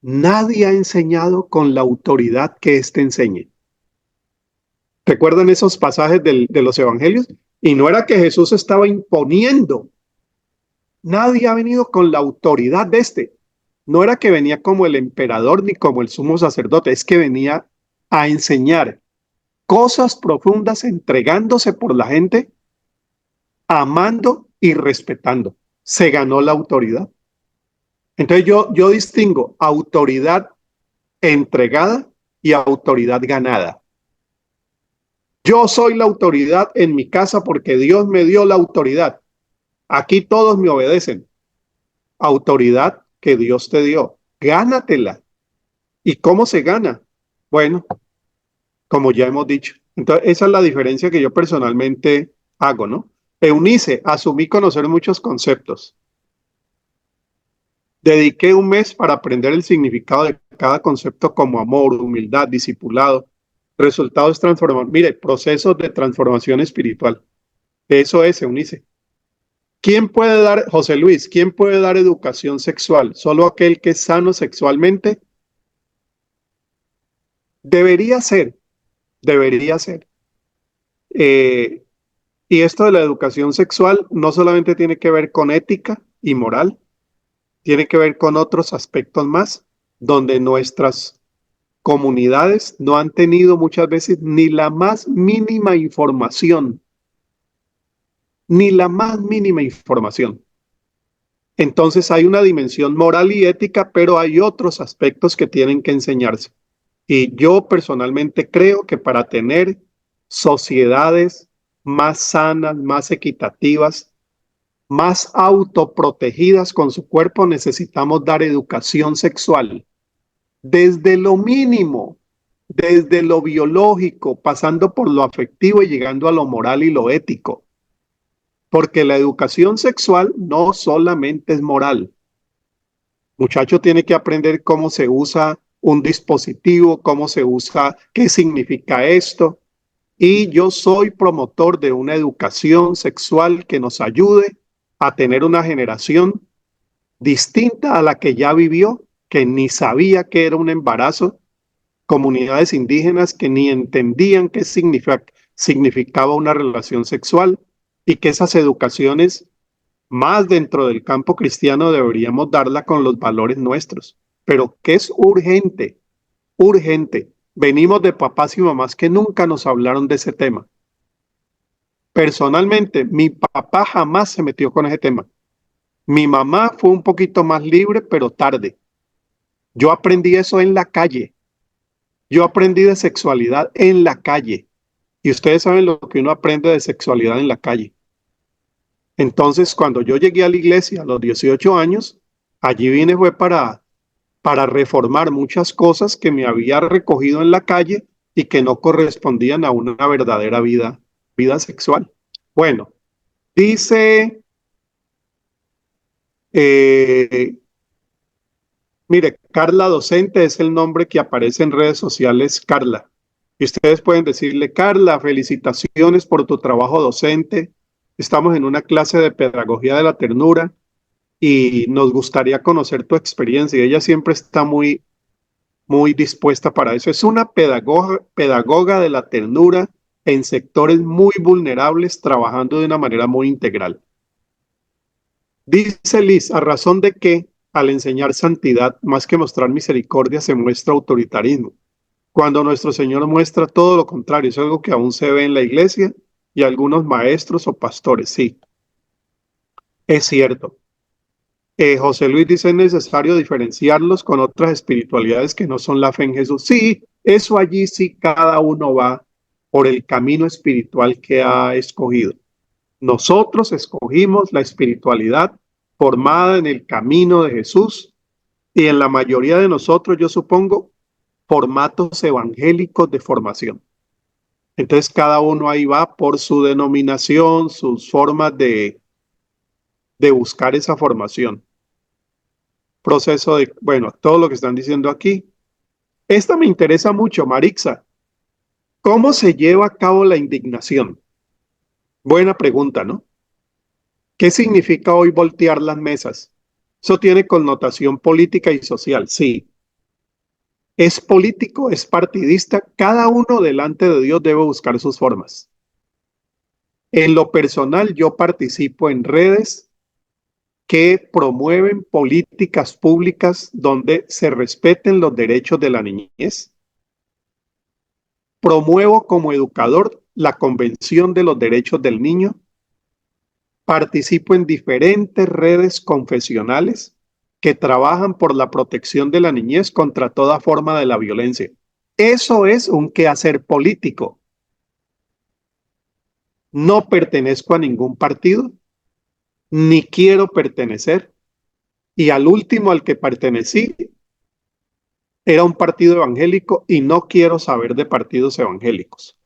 nadie ha enseñado con la autoridad que éste enseñe. ¿Recuerdan esos pasajes de los evangelios? Y no era que Jesús estaba imponiendo. Nadie ha venido con la autoridad de este. No era que venía como el emperador ni como el sumo sacerdote, es que venía a enseñar cosas profundas, entregándose por la gente, amando y respetando. Se ganó la autoridad. Entonces yo distingo autoridad entregada y autoridad ganada. Yo soy la autoridad en mi casa porque Dios me dio la autoridad. Aquí todos me obedecen. Autoridad que Dios te dio. Gánatela. ¿Y cómo se gana? Bueno, como ya hemos dicho. Entonces, esa es la diferencia que yo personalmente hago, ¿no? Eunice, asumí conocer muchos conceptos. Dediqué un mes para aprender el significado de cada concepto como amor, humildad, discipulado, resultados transformadores. Mire, procesos de transformación espiritual. Eso es, Eunice. ¿Quién puede dar, José Luis, quién puede dar educación sexual? ¿Solo aquel que es sano sexualmente? Debería ser, debería ser. Y esto de la educación sexual no solamente tiene que ver con ética y moral, tiene que ver con otros aspectos más, donde nuestras comunidades no han tenido muchas veces ni la más mínima información, ni la más mínima información. Entonces hay una dimensión moral y ética, pero hay otros aspectos que tienen que enseñarse. Y yo personalmente creo que para tener sociedades más sanas, más equitativas, más autoprotegidas con su cuerpo, necesitamos dar educación sexual desde lo mínimo, desde lo biológico, pasando por lo afectivo y llegando a lo moral y lo ético. Porque la educación sexual no solamente es moral. Muchacho tiene que aprender cómo se usa un dispositivo, cómo se usa, qué significa esto. Y yo soy promotor de una educación sexual que nos ayude a tener una generación distinta a la que ya vivió, que ni sabía que era un embarazo, comunidades indígenas que ni entendían qué significaba una relación sexual, y que esas educaciones más dentro del campo cristiano deberíamos darla con los valores nuestros, pero que es urgente, urgente. Venimos de papás y mamás que nunca nos hablaron de ese tema. Personalmente, mi papá jamás se metió con ese tema. Mi mamá fue un poquito más libre, pero tarde. Yo aprendí eso en la calle. Yo aprendí de sexualidad en la calle. Y ustedes saben lo que uno aprende de sexualidad en la calle. Entonces, cuando yo llegué a la iglesia a los 18 años, allí vine fue para reformar muchas cosas que me había recogido en la calle y que no correspondían a una verdadera vida sexual. Bueno, dice, mire, Carla Docente es el nombre que aparece en redes sociales, Carla. Y ustedes pueden decirle, Carla, felicitaciones por tu trabajo docente. Estamos en una clase de pedagogía de la ternura y nos gustaría conocer tu experiencia. Y ella siempre está muy dispuesta para eso. Es una pedagoga de la ternura en sectores muy vulnerables, trabajando de una manera muy integral. Dice Liz, ¿a razón de que al enseñar santidad, más que mostrar misericordia, se muestra autoritarismo? Cuando nuestro Señor muestra todo lo contrario. Es algo que aún se ve en la iglesia y algunos maestros o pastores. Sí, es cierto. José Luis dice, es necesario diferenciarlos con otras espiritualidades que no son la fe en Jesús. Sí, eso allí sí cada uno va por el camino espiritual que ha escogido. Nosotros escogimos la espiritualidad formada en el camino de Jesús y en la mayoría de nosotros, yo supongo, formatos evangélicos de formación. Entonces cada uno ahí va por su denominación, sus formas de buscar esa formación. Proceso de, bueno, todo lo que están diciendo aquí. Esta me interesa mucho, Marixa. ¿Cómo se lleva a cabo la indignación? Buena pregunta, ¿no? ¿Qué significa hoy voltear las mesas? Eso tiene connotación política y social, sí. Es político, es partidista, cada uno delante de Dios debe buscar sus formas. En lo personal, yo participo en redes que promueven políticas públicas donde se respeten los derechos de la niñez. Promuevo como educador la Convención de los Derechos del Niño. Participo en diferentes redes confesionales que trabajan por la protección de la niñez contra toda forma de la violencia. Eso es un quehacer político. No pertenezco a ningún partido, ni quiero pertenecer. Y al último al que pertenecí era un partido evangélico y no quiero saber de partidos evangélicos.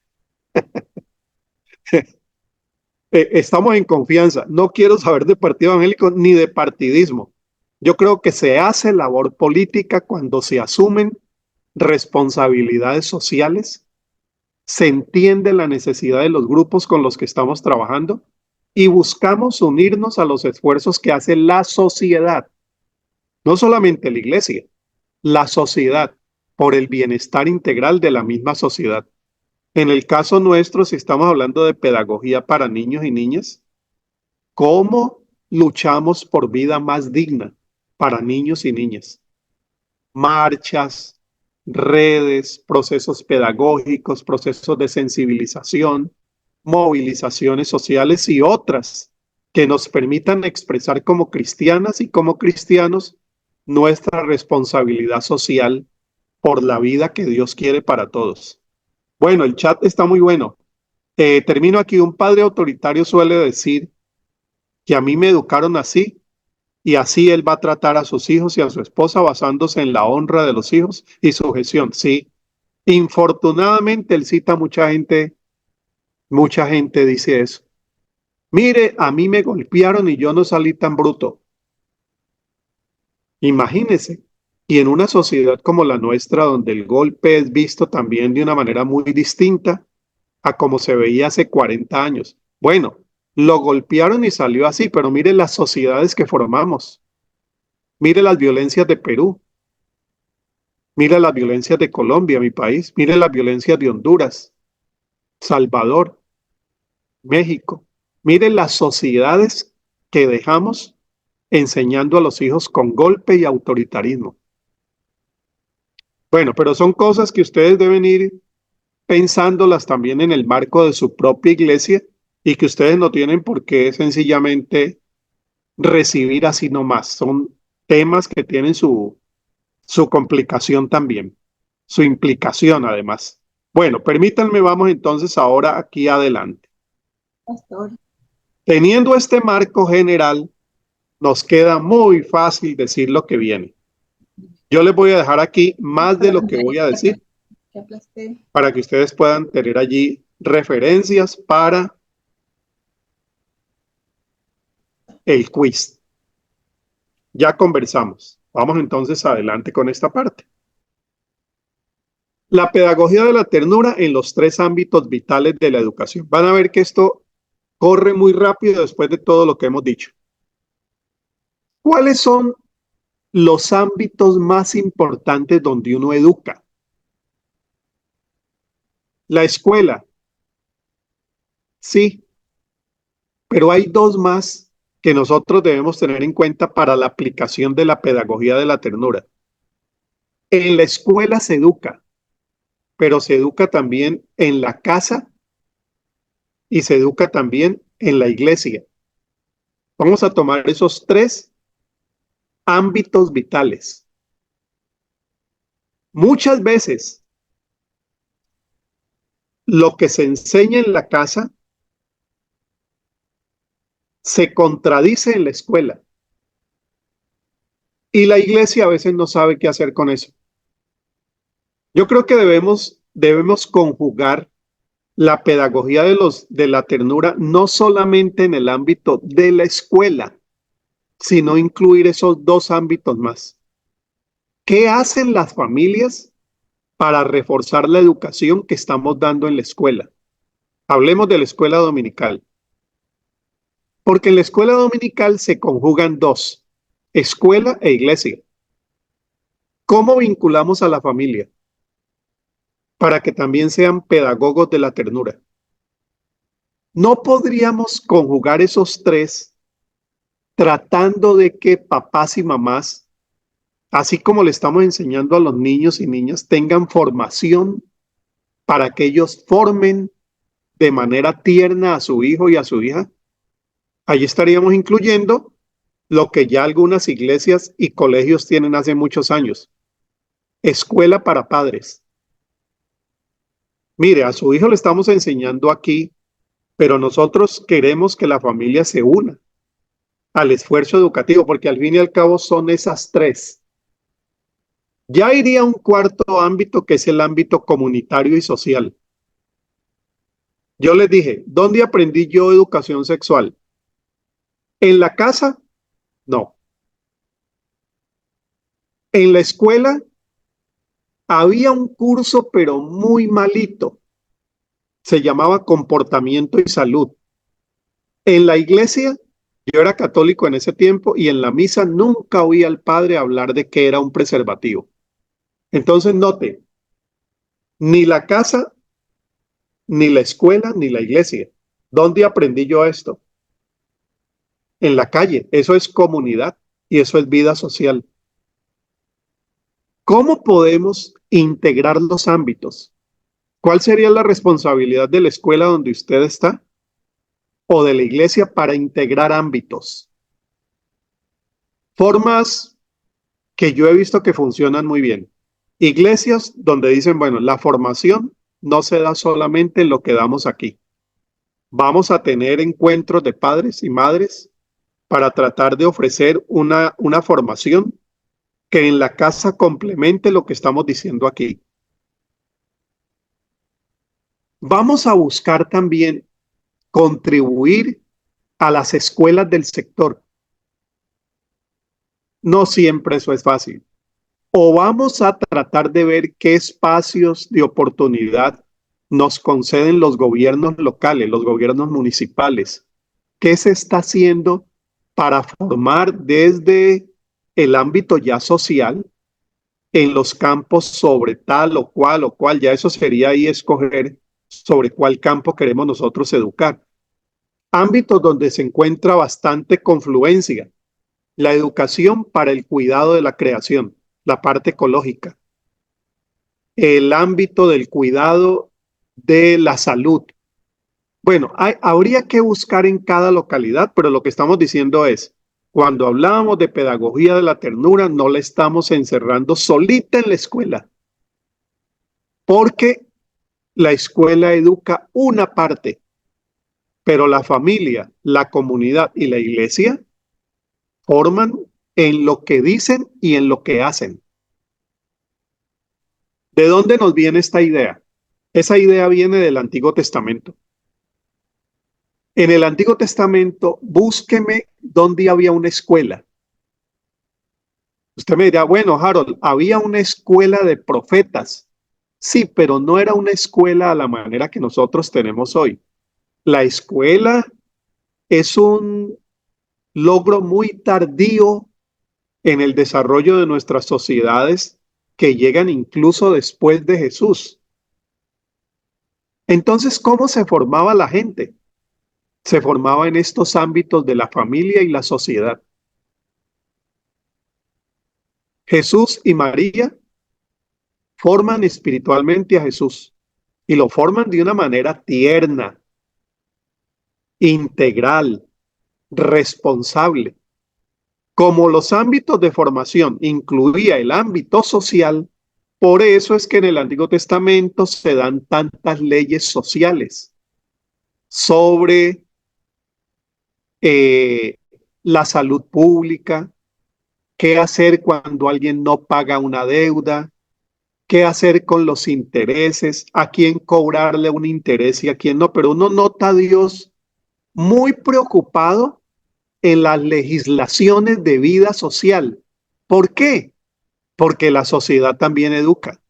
Estamos en confianza. No quiero saber de partido evangélico ni de partidismo. Yo creo que se hace labor política cuando se asumen responsabilidades sociales, se entiende la necesidad de los grupos con los que estamos trabajando y buscamos unirnos a los esfuerzos que hace la sociedad, no solamente la iglesia, la sociedad, por el bienestar integral de la misma sociedad. En el caso nuestro, si estamos hablando de pedagogía para niños y niñas, ¿cómo luchamos por vida más digna? para niños y niñas. Marchas, redes, procesos pedagógicos, procesos de sensibilización, movilizaciones sociales y otras que nos permitan expresar como cristianas y como cristianos nuestra responsabilidad social por la vida que Dios quiere para todos. Bueno, el chat está muy bueno. Termino aquí. Un padre autoritario suele decir que a mí me educaron así y así él va a tratar a sus hijos y a su esposa basándose en la honra de los hijos y sujeción. Sí, infortunadamente él cita mucha gente dice eso. Mire, a mí me golpearon y yo no salí tan bruto. Imagínese. Y en una sociedad como la nuestra, donde el golpe es visto también de una manera muy distinta a como se veía hace 40 años. Bueno, lo golpearon y salió así, pero mire las sociedades que formamos. Mire las violencias de Perú. Mire las violencias de Colombia, mi país. Mire las violencias de Honduras, Salvador, México. Mire las sociedades que dejamos enseñando a los hijos con golpe y autoritarismo. Bueno, pero son cosas que ustedes deben ir pensándolas también en el marco de su propia iglesia y que ustedes no tienen por qué sencillamente recibir así nomás. Son temas que tienen su complicación también, su implicación además. Bueno, permítanme, vamos entonces ahora aquí adelante. Pastor. Teniendo este marco general, nos queda muy fácil decir lo que viene. Yo les voy a dejar aquí más de lo que voy a decir para que ustedes puedan tener allí referencias para el quiz. Ya conversamos. Vamos entonces adelante con esta parte. La pedagogía de la ternura en los 3 ámbitos vitales de la educación. Van a ver que esto corre muy rápido después de todo lo que hemos dicho. ¿Cuáles son los ámbitos más importantes donde uno educa? La escuela. Sí, pero hay 2 más que nosotros debemos tener en cuenta para la aplicación de la pedagogía de la ternura. En la escuela se educa, pero se educa también en la casa y se educa también en la iglesia. Vamos a tomar esos 3 ámbitos vitales. Muchas veces lo que se enseña en la casa se contradice en la escuela y la iglesia a veces no sabe qué hacer con eso. Yo creo que debemos conjugar la pedagogía de la ternura no solamente en el ámbito de la escuela, sino incluir esos 2 ámbitos más. ¿Qué hacen las familias para reforzar la educación que estamos dando en la escuela? Hablemos de la escuela dominical. Porque en la escuela dominical se conjugan 2, escuela e iglesia. ¿Cómo vinculamos a la familia? Para que también sean pedagogos de la ternura. ¿No podríamos conjugar esos 3 tratando de que papás y mamás, así como le estamos enseñando a los niños y niñas, tengan formación para que ellos formen de manera tierna a su hijo y a su hija? Allí estaríamos incluyendo lo que ya algunas iglesias y colegios tienen hace muchos años. Escuela para padres. Mire, a su hijo le estamos enseñando aquí, pero nosotros queremos que la familia se una al esfuerzo educativo, porque al fin y al cabo son esas 3. Ya iría un 4º ámbito, que es el ámbito comunitario y social. Yo les dije, ¿dónde aprendí yo educación sexual? ¿En la casa? No. En la escuela había un curso, pero muy malito. Se llamaba Comportamiento y Salud. En la iglesia, yo era católico en ese tiempo, y en la misa nunca oí al padre hablar de qué era un preservativo. Entonces note, ni la casa, ni la escuela, ni la iglesia. ¿Dónde aprendí yo esto? En la calle. Eso es comunidad. y eso es vida social. ¿Cómo podemos integrar los ámbitos? ¿Cuál sería la responsabilidad de la escuela donde usted está o de la iglesia para integrar ámbitos? Formas que yo he visto que funcionan muy bien. Iglesias donde dicen, bueno, la formación no se da solamente en lo que damos aquí. Vamos a tener encuentros de padres y madres para tratar de ofrecer una formación que en la casa complemente lo que estamos diciendo aquí. Vamos a buscar también contribuir a las escuelas del sector. No siempre eso es fácil. O vamos a tratar de ver qué espacios de oportunidad nos conceden los gobiernos locales, los gobiernos municipales. ¿Qué se está haciendo para formar desde el ámbito ya social en los campos sobre tal o cual? Ya eso sería ahí escoger sobre cuál campo queremos nosotros educar. Ámbitos donde se encuentra bastante confluencia. La educación para el cuidado de la creación, la parte ecológica. El ámbito del cuidado de la salud. Bueno, habría que buscar en cada localidad, pero lo que estamos diciendo es, cuando hablábamos de pedagogía de la ternura, no la estamos encerrando solita en la escuela, porque la escuela educa una parte, pero la familia, la comunidad y la iglesia forman en lo que dicen y en lo que hacen. ¿De dónde nos viene esta idea? Esa idea viene del Antiguo Testamento. En el Antiguo Testamento, búsqueme dónde había una escuela. Usted me dirá, bueno, Harold, había una escuela de profetas. Sí, pero no era una escuela a la manera que nosotros tenemos hoy. La escuela es un logro muy tardío en el desarrollo de nuestras sociedades que llegan incluso después de Jesús. Entonces, ¿cómo se formaba la gente? Se formaba en estos ámbitos de la familia y la sociedad. Jesús y María forman espiritualmente a Jesús y lo forman de una manera tierna, integral, responsable. Como los ámbitos de formación incluía el ámbito social, por eso es que en el Antiguo Testamento se dan tantas leyes sociales sobre la salud pública, qué hacer cuando alguien no paga una deuda, qué hacer con los intereses, a quién cobrarle un interés y a quién no. Pero uno nota a Dios muy preocupado en las legislaciones de vida social. ¿Por qué? Porque la sociedad también educa.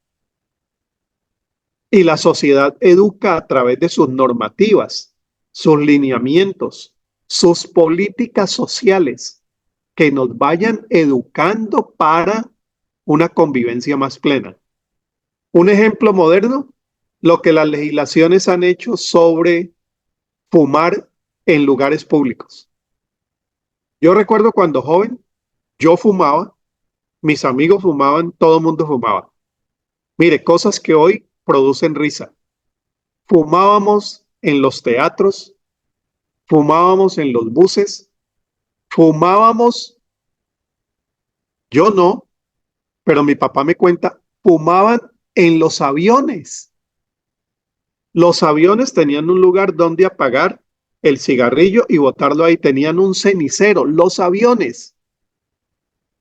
Y la sociedad educa a través de sus normativas, sus lineamientos, sus políticas sociales que nos vayan educando para una convivencia más plena. Un ejemplo moderno, lo que las legislaciones han hecho sobre fumar en lugares públicos. Yo recuerdo cuando joven, yo fumaba, mis amigos fumaban, todo el mundo fumaba. Mire, cosas que hoy producen risa. Fumábamos en los teatros, fumábamos en los buses, fumábamos, yo no, pero mi papá me cuenta, fumaban en los aviones. Los aviones tenían un lugar donde apagar el cigarrillo y botarlo ahí. Tenían un cenicero, los aviones.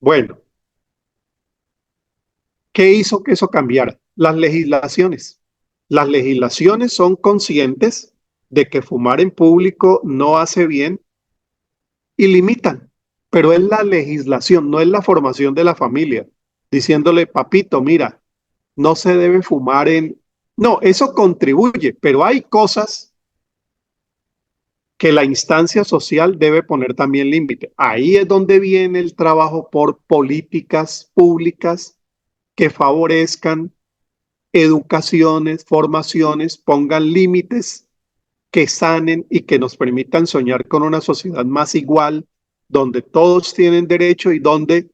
Bueno, ¿qué hizo que eso cambiara? Las legislaciones. Las legislaciones son conscientes de que fumar en público no hace bien y limitan. Pero es la legislación, no es la formación de la familia, diciéndole, papito, mira, no se debe fumar en... No, eso contribuye, pero hay cosas que la instancia social debe poner también límite. Ahí es donde viene el trabajo por políticas públicas que favorezcan educaciones, formaciones, pongan límites que sanen y que nos permitan soñar con una sociedad más igual, donde todos tienen derecho y donde,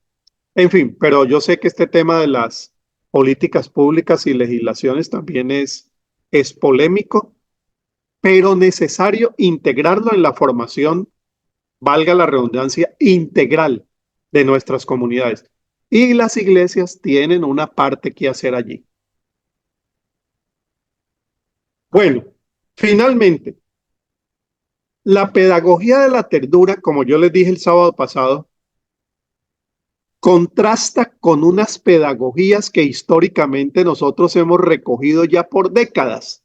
en fin, pero yo sé que este tema de las políticas públicas y legislaciones también es polémico, pero necesario integrarlo en la formación, valga la redundancia, integral de nuestras comunidades. Y las iglesias tienen una parte que hacer allí. Bueno, finalmente, la pedagogía de la ternura, como yo les dije el sábado pasado, contrasta con unas pedagogías que históricamente nosotros hemos recogido ya por décadas.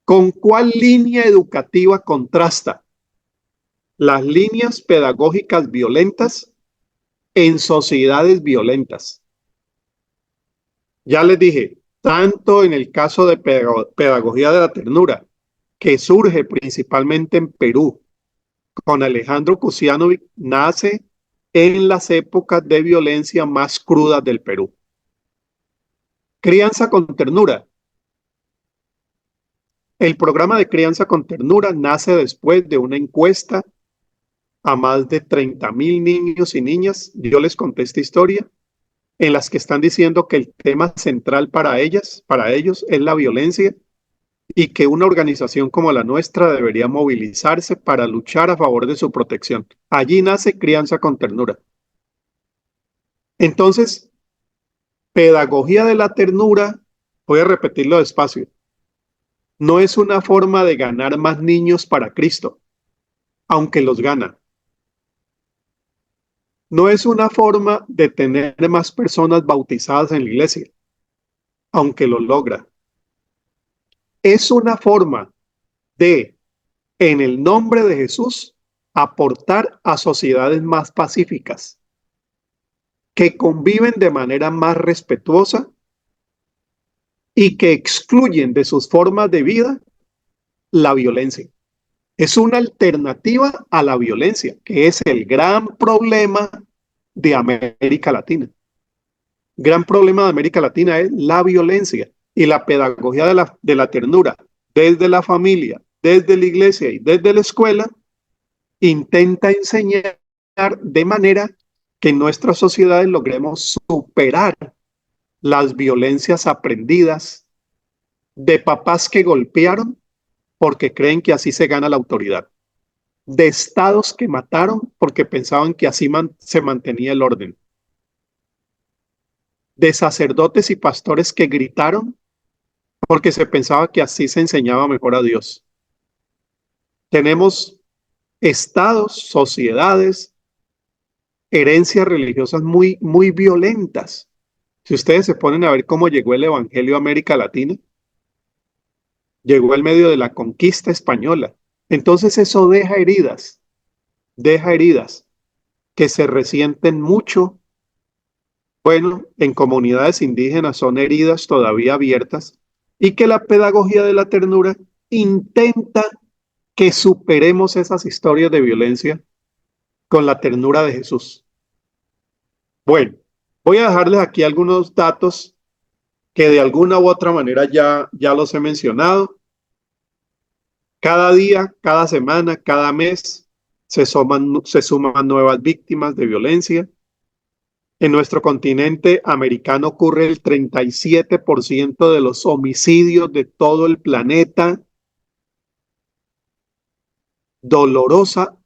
¿Con cuál línea educativa contrasta? Las líneas pedagógicas violentas en sociedades violentas. Ya les dije, tanto en el caso de pedagogía de la ternura, que surge principalmente en Perú, con Alejandro Kusianovic, nace en las épocas de violencia más crudas del Perú. Crianza con ternura. El programa de crianza con ternura nace después de una encuesta a más de 30,000 niños y niñas. Yo les conté esta historia, en las que están diciendo que el tema central para ellos, es la violencia y que una organización como la nuestra debería movilizarse para luchar a favor de su protección. Allí nace Crianza con Ternura. Entonces, pedagogía de la ternura, voy a repetirlo despacio, no es una forma de ganar más niños para Cristo, aunque los gana. No es una forma de tener más personas bautizadas en la iglesia, aunque lo logra. Es una forma de, en el nombre de Jesús, aportar a sociedades más pacíficas, que conviven de manera más respetuosa y que excluyen de sus formas de vida la violencia. Es una alternativa a la violencia, que es el gran problema de América Latina. Gran problema de América Latina es la violencia, y la pedagogía de la ternura, desde la familia, desde la iglesia y desde la escuela, intenta enseñar de manera que en nuestras sociedades logremos superar las violencias aprendidas de papás que golpearon porque creen que así se gana la autoridad, de estados que mataron porque pensaban que así se mantenía el orden, de sacerdotes y pastores que gritaron porque se pensaba que así se enseñaba mejor a Dios. Tenemos estados, sociedades, herencias religiosas muy, muy violentas. Si ustedes se ponen a ver cómo llegó el evangelio a América Latina, llegó en medio de la conquista española. Entonces eso deja heridas que se resienten mucho. Bueno, en comunidades indígenas son heridas todavía abiertas, y que la pedagogía de la ternura intenta que superemos esas historias de violencia con la ternura de Jesús. Bueno, voy a dejarles aquí algunos datos que de alguna u otra manera ya los he mencionado. Cada día, cada semana, cada mes se suman nuevas víctimas de violencia. En nuestro continente americano ocurre el 37% de los homicidios de todo el planeta. Doloroso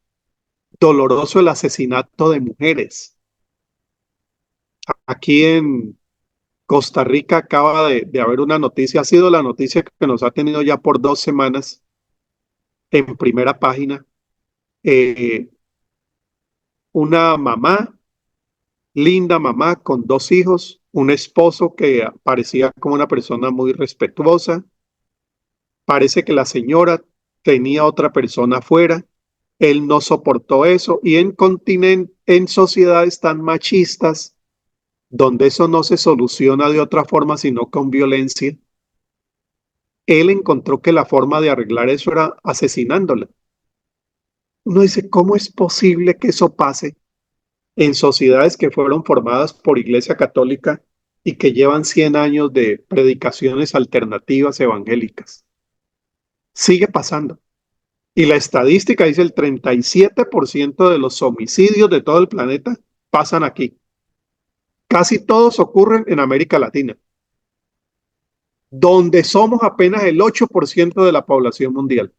el asesinato de mujeres. Aquí en Costa Rica acaba de haber una noticia, ha sido la noticia que nos ha tenido ya por 2 semanas en primera página. Una mamá, linda mamá con 2 hijos, un esposo que parecía como una persona muy respetuosa. Parece que la señora tenía otra persona afuera. Él no soportó eso, y en sociedades tan machistas, donde eso no se soluciona de otra forma sino con violencia, él encontró que la forma de arreglar eso era asesinándola. Uno dice, ¿cómo es posible que eso pase en sociedades que fueron formadas por Iglesia Católica y que llevan 100 años de predicaciones alternativas evangélicas? Sigue pasando. Y la estadística dice el 37% de los homicidios de todo el planeta pasan aquí. Casi todos ocurren en América Latina, donde somos apenas el 8% de la población mundial.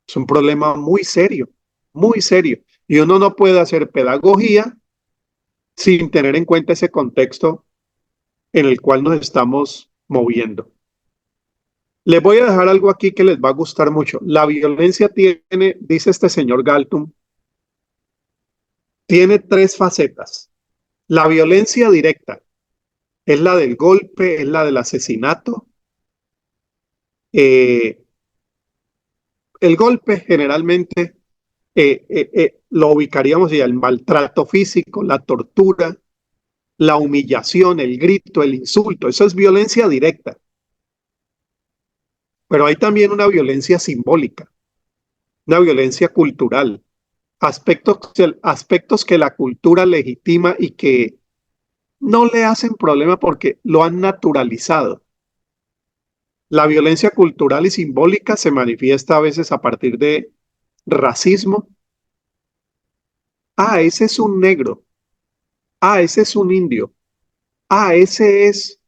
Es un problema muy serio, muy serio. Y uno no puede hacer pedagogía sin tener en cuenta ese contexto en el cual nos estamos moviendo. Les voy a dejar algo aquí que les va a gustar mucho. La violencia tiene, dice este señor Galton, tiene 3 facetas. La violencia directa es la del golpe, es la del asesinato. El golpe generalmente lo ubicaríamos ya el maltrato físico, la tortura, la humillación, el grito, el insulto. Eso es violencia directa. Pero hay también una violencia simbólica, una violencia cultural, aspectos que la cultura legitima y que no le hacen problema porque lo han naturalizado. La violencia cultural y simbólica se manifiesta a veces a partir de racismo. Ah, ese es un negro. Ah, ese es un indio. Ah, ese es.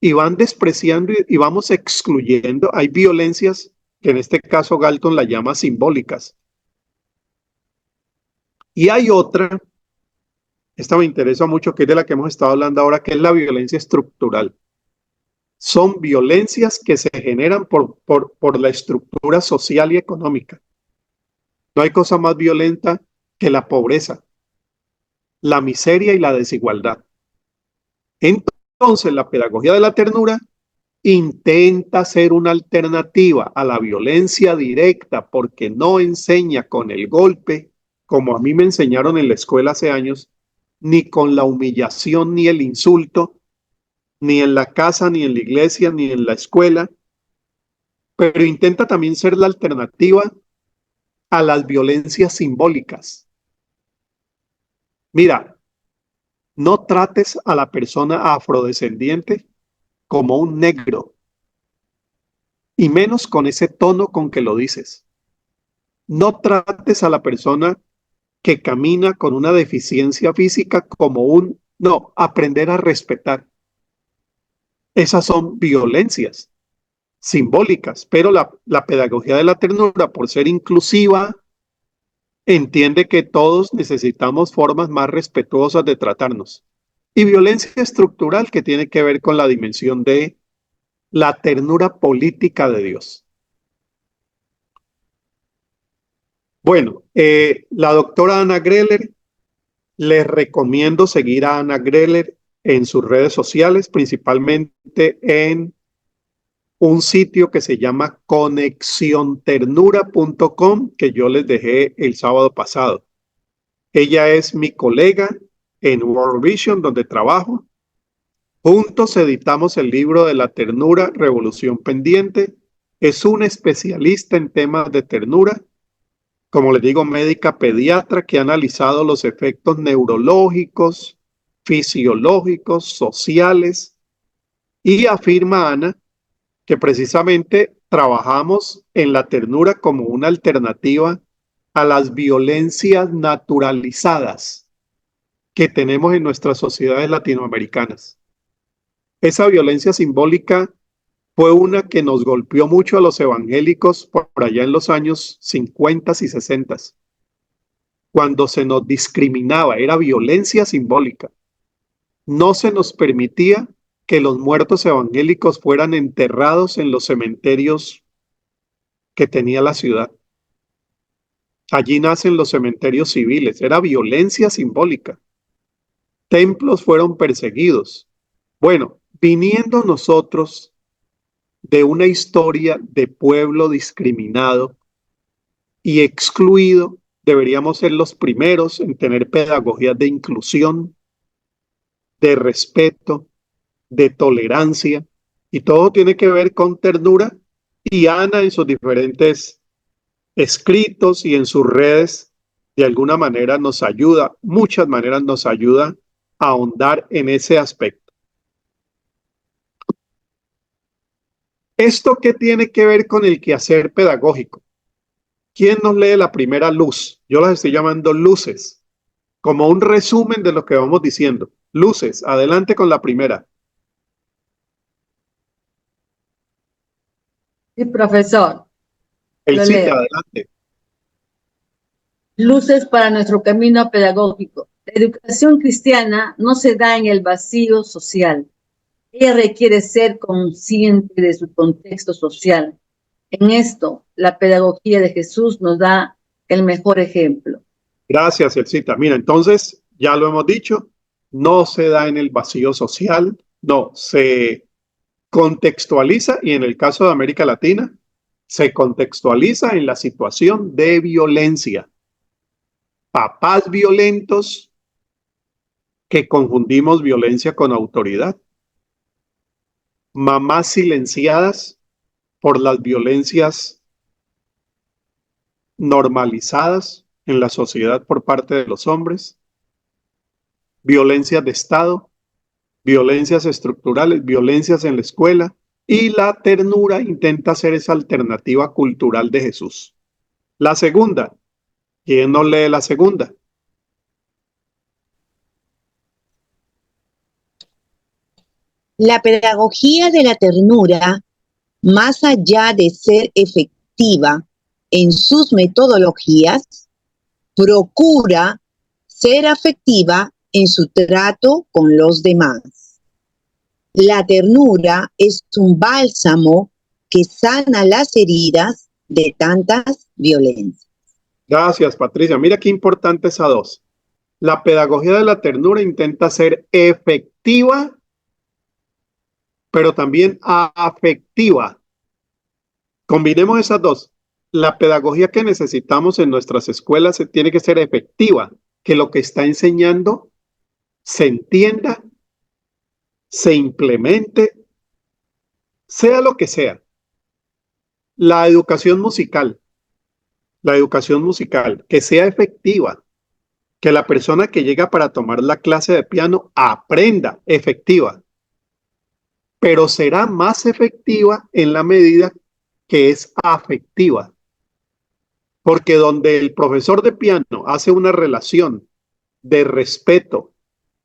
Y van despreciando y vamos excluyendo. Hay violencias que en este caso Galton la llama simbólicas. Y hay otra, esta me interesa mucho, que es de la que hemos estado hablando ahora, que es la violencia estructural. Son violencias que se generan por la estructura social y económica. No hay cosa más violenta que la pobreza, la miseria y la desigualdad. Entonces, la pedagogía de la ternura intenta ser una alternativa a la violencia directa porque no enseña con el golpe, como a mí me enseñaron en la escuela hace años, ni con la humillación ni el insulto, ni en la casa, ni en la iglesia, ni en la escuela, pero intenta también ser la alternativa a las violencias simbólicas. Mira, no trates a la persona afrodescendiente como un negro, y menos con ese tono con que lo dices. No trates a la persona que camina con una deficiencia física como no, aprender a respetar. Esas son violencias simbólicas, pero la pedagogía de la ternura, por ser inclusiva, entiende que todos necesitamos formas más respetuosas de tratarnos. Y violencia estructural que tiene que ver con la dimensión de la ternura política de Dios. Bueno, la doctora Ana Greller, les recomiendo seguir a Ana Greller en sus redes sociales, principalmente en un sitio que se llama conexionternura.com, que yo les dejé el sábado pasado. Ella es mi colega en World Vision, donde trabajo. Juntos editamos el libro de la ternura, Revolución Pendiente. Es una especialista en temas de ternura, como les digo, médica pediatra que ha analizado los efectos neurológicos, fisiológicos, sociales, y afirma Ana que precisamente trabajamos en la ternura como una alternativa a las violencias naturalizadas que tenemos en nuestras sociedades latinoamericanas. Esa violencia simbólica fue una que nos golpeó mucho a los evangélicos por allá en los años 50 y 60, cuando se nos discriminaba, era violencia simbólica. No se nos permitía que los muertos evangélicos fueran enterrados en los cementerios que tenía la ciudad. Allí nacen los cementerios civiles, era violencia simbólica. Templos fueron perseguidos. Bueno, viniendo nosotros de una historia de pueblo discriminado y excluido, deberíamos ser los primeros en tener pedagogías de inclusión, de respeto, de tolerancia, y todo tiene que ver con ternura. Y Ana en sus diferentes escritos y en sus redes, de alguna manera nos ayuda, muchas maneras nos ayuda a ahondar en ese aspecto. ¿Esto qué tiene que ver con el quehacer pedagógico? ¿Quién nos lee la primera luz? Yo las estoy llamando luces, como un resumen de lo que vamos diciendo. Luces, adelante con la primera. Sí, profesor, lo Elcita, leo. adelante. Luces para nuestro camino pedagógico. La educación cristiana no se da en el vacío social. Ella requiere ser consciente de su contexto social. En esto, la pedagogía de Jesús nos da el mejor ejemplo. Gracias, Elcita. Mira, entonces, ya lo hemos dicho, no se da en el vacío social, no, se contextualiza, y en el caso de América Latina, se contextualiza en la situación de violencia. Papás violentos que confundimos violencia con autoridad. Mamás silenciadas por las violencias normalizadas en la sociedad por parte de los hombres. Violencias de Estado, violencias estructurales, violencias en la escuela, y la ternura intenta ser esa alternativa cultural de Jesús. La segunda, ¿quién no lee la segunda? La pedagogía de la ternura, más allá de ser efectiva en sus metodologías, procura ser afectiva en su trato con los demás. La ternura es un bálsamo que sana las heridas de tantas violencias. Gracias, Patricia. Mira qué importante esa dos. La pedagogía de la ternura intenta ser efectiva, pero también afectiva. Combinemos esas dos. La pedagogía que necesitamos en nuestras escuelas tiene que ser efectiva, que lo que está enseñando se entienda, se implemente, sea lo que sea. La educación musical, que sea efectiva, que la persona que llega para tomar la clase de piano aprenda efectiva, pero será más efectiva en la medida que es afectiva. Porque donde el profesor de piano hace una relación de respeto,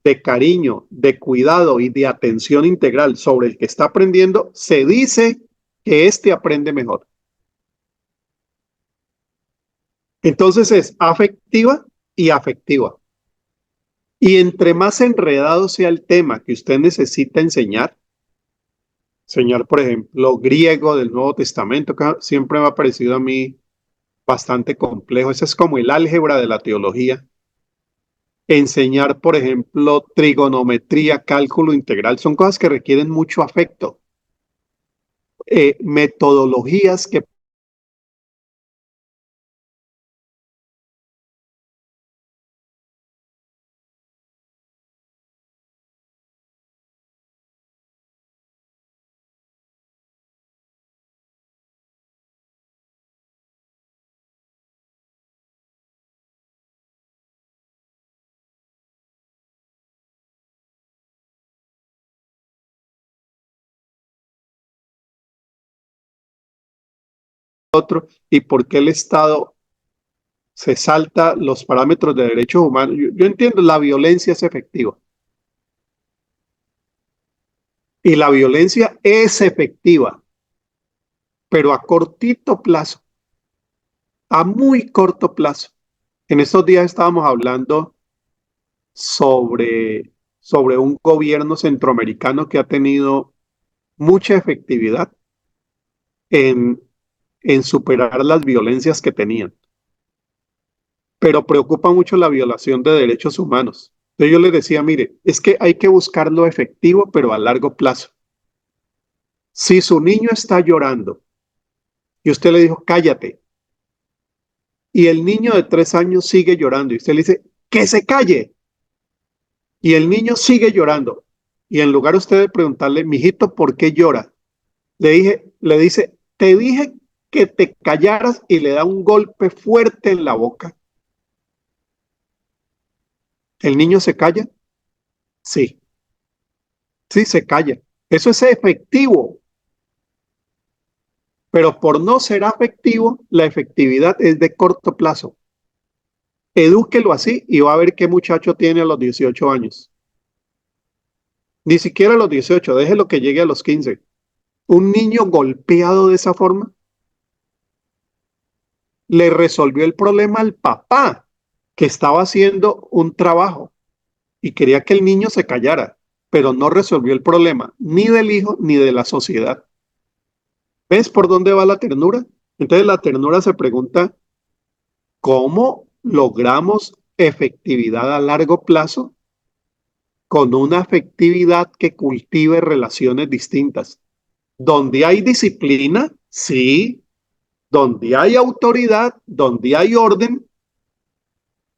de cariño, de cuidado y de atención integral sobre el que está aprendiendo, se dice que éste aprende mejor. Entonces es afectiva y afectiva. Y entre más enredado sea el tema que usted necesita enseñar, por ejemplo, griego del Nuevo Testamento, que siempre me ha parecido a mí bastante complejo. Ese es como el álgebra de la teología. Enseñar, por ejemplo, trigonometría, cálculo integral, son cosas que requieren mucho afecto. Metodologías que otro, y por qué el Estado se salta los parámetros de derechos humanos. Yo entiendo, la violencia es efectiva. Y la violencia es efectiva, pero a cortito plazo, a muy corto plazo. En estos días estábamos hablando sobre un gobierno centroamericano que ha tenido mucha efectividad en, en superar las violencias que tenían. Pero preocupa mucho la violación de derechos humanos. Entonces yo les decía, mire, es que hay que buscar lo efectivo, pero a largo plazo. Si su niño está llorando y usted le dijo, cállate, y el niño de 3 años sigue llorando y usted le dice, que se calle, y el niño sigue llorando, y en lugar usted de preguntarle, mijito, ¿por qué llora? Le dice, te dije que te callaras, y le da un golpe fuerte en la boca. ¿El niño se calla? Sí, sí se calla. Eso es efectivo. Pero por no ser afectivo, la efectividad es de corto plazo. Edúquelo así y va a ver qué muchacho tiene a los 18 años. Ni siquiera a los 18, déjelo que llegue a los 15. Un niño golpeado de esa forma le resolvió el problema al papá, que estaba haciendo un trabajo y quería que el niño se callara, pero no resolvió el problema ni del hijo ni de la sociedad. ¿Ves por dónde va la ternura? Entonces la ternura se pregunta, ¿cómo logramos efectividad a largo plazo con una afectividad que cultive relaciones distintas? Donde hay disciplina, sí. Donde hay autoridad, donde hay orden,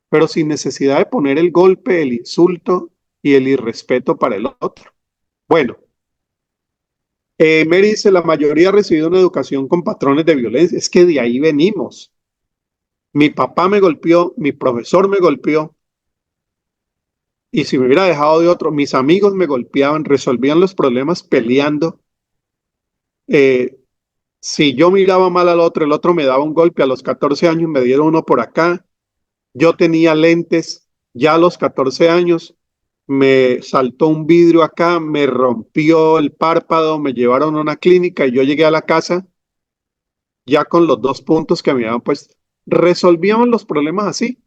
pero sin necesidad de poner el golpe, el insulto y el irrespeto para el otro. Bueno, Mary dice, la mayoría ha recibido una educación con patrones de violencia. Es que de ahí venimos. Mi papá me golpeó, mi profesor me golpeó, y si me hubiera dejado de otro, mis amigos me golpeaban, resolvían los problemas peleando. Si yo miraba mal al otro, el otro me daba un golpe. A los 14 años me dieron uno por acá. Yo tenía lentes, ya a los 14 años me saltó un vidrio acá, me rompió el párpado, me llevaron a una clínica y yo llegué a la casa ya con los 2 puntos que me habían puesto. Resolvíamos los problemas así.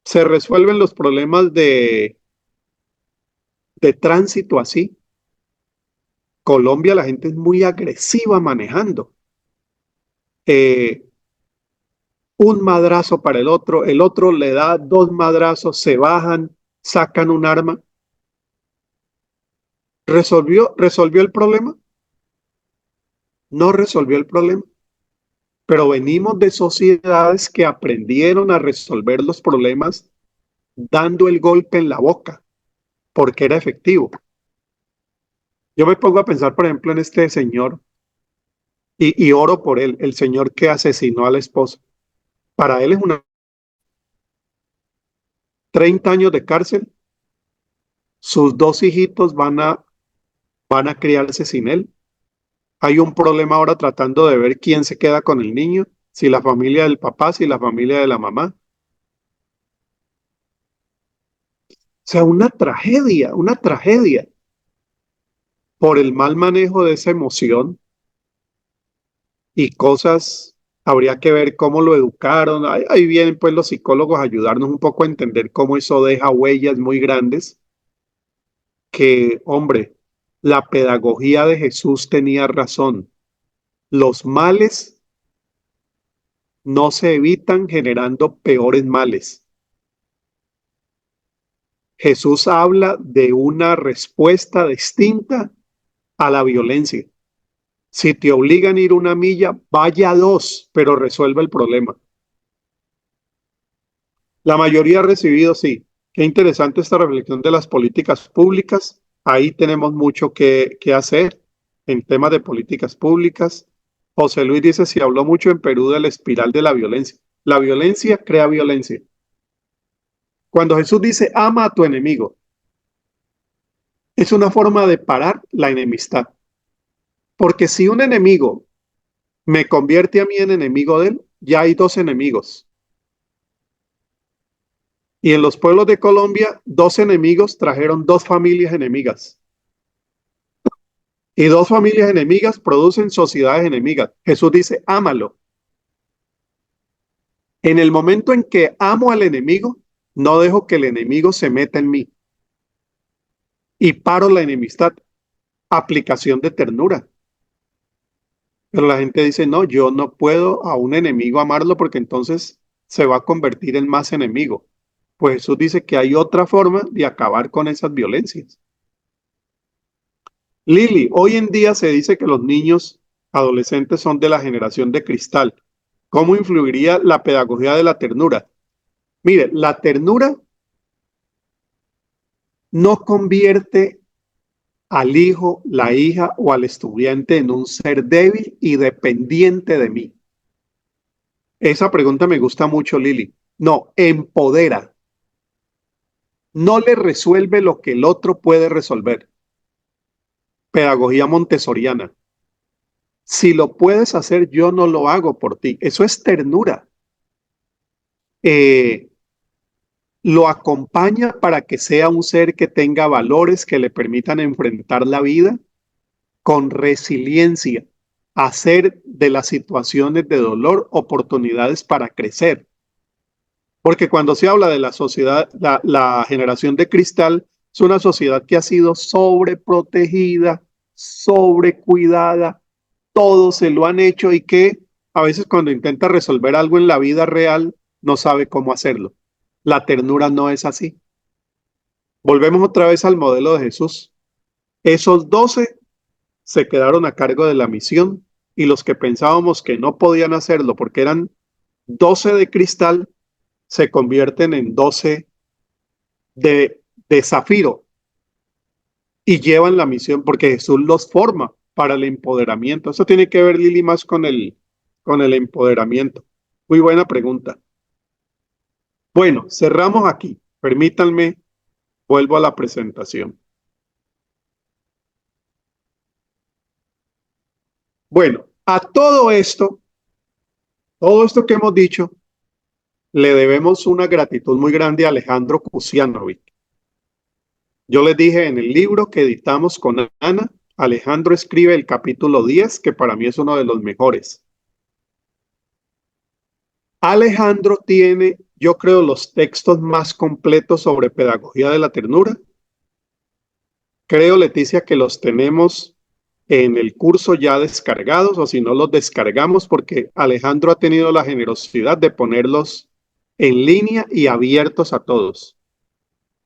Se resuelven los problemas de tránsito así. Colombia, la gente es muy agresiva manejando. Un madrazo para el otro le da 2 madrazos, se bajan, sacan un arma. ¿Resolvió el problema? No resolvió el problema. Pero venimos de sociedades que aprendieron a resolver los problemas dando el golpe en la boca, porque era efectivo. Yo me pongo a pensar, por ejemplo, en este señor, y oro por él, el señor que asesinó a la esposa. Para él es 30 años de cárcel. Sus 2 hijitos van a criarse sin él. Hay un problema ahora tratando de ver quién se queda con el niño, si la familia del papá, si la familia de la mamá. O sea, una tragedia por el mal manejo de esa emoción y cosas. Habría que ver cómo lo educaron. Ahí vienen pues los psicólogos a ayudarnos un poco a entender cómo eso deja huellas muy grandes. Que, hombre, la pedagogía de Jesús tenía razón. Los males no se evitan generando peores males. Jesús habla de una respuesta distinta a la violencia. Si te obligan a ir 1 milla, vaya 2, pero resuelva el problema. La mayoría ha recibido, sí. Qué interesante esta reflexión de las políticas públicas. Ahí tenemos mucho que hacer en temas de políticas públicas. José Luis dice, si habló mucho en Perú de la espiral de la violencia. La violencia crea violencia. Cuando Jesús dice, ama a tu enemigo, es una forma de parar la enemistad. Porque si un enemigo me convierte a mí en enemigo de él, ya hay 2 enemigos. Y en los pueblos de Colombia, 2 enemigos trajeron 2 familias enemigas. Y 2 familias enemigas producen sociedades enemigas. Jesús dice, ámalo. En el momento en que amo al enemigo, no dejo que el enemigo se meta en mí. Y paro la enemistad. Aplicación de ternura. Pero la gente dice, no, yo no puedo a un enemigo amarlo porque entonces se va a convertir en más enemigo. Pues Jesús dice que hay otra forma de acabar con esas violencias. Lili, hoy en día se dice que los niños adolescentes son de la generación de cristal. ¿Cómo influiría la pedagogía de la ternura? Mire, la ternura no convierte al hijo, la hija o al estudiante en un ser débil y dependiente de mí. Esa pregunta me gusta mucho, Lili. No, empodera. No le resuelve lo que el otro puede resolver. Pedagogía montessoriana. Si lo puedes hacer, yo no lo hago por ti. Eso es ternura. Lo acompaña para que sea un ser que tenga valores que le permitan enfrentar la vida con resiliencia, hacer de las situaciones de dolor oportunidades para crecer. Porque cuando se habla de la sociedad, la generación de cristal es una sociedad que ha sido sobreprotegida, sobrecuidada, todo se lo han hecho y que a veces cuando intenta resolver algo en la vida real no sabe cómo hacerlo. La ternura no es así. Volvemos otra vez al modelo de Jesús. Esos 12 se quedaron a cargo de la misión y los que pensábamos que no podían hacerlo porque eran 12 de cristal se convierten en 12 de zafiro y llevan la misión porque Jesús los forma para el empoderamiento. Eso tiene que ver, Lili, más con el empoderamiento. Muy buena pregunta. Bueno, cerramos aquí. Permítanme, vuelvo a la presentación. Bueno, a todo esto que hemos dicho, le debemos una gratitud muy grande a Alejandro Kusianovic. Yo les dije en el libro que editamos con Ana, Alejandro escribe el capítulo 10, que para mí es uno de los mejores. Alejandro tiene, yo creo, los textos más completos sobre pedagogía de la ternura. Creo, Leticia, que los tenemos en el curso ya descargados, o si no los descargamos, porque Alejandro ha tenido la generosidad de ponerlos en línea y abiertos a todos.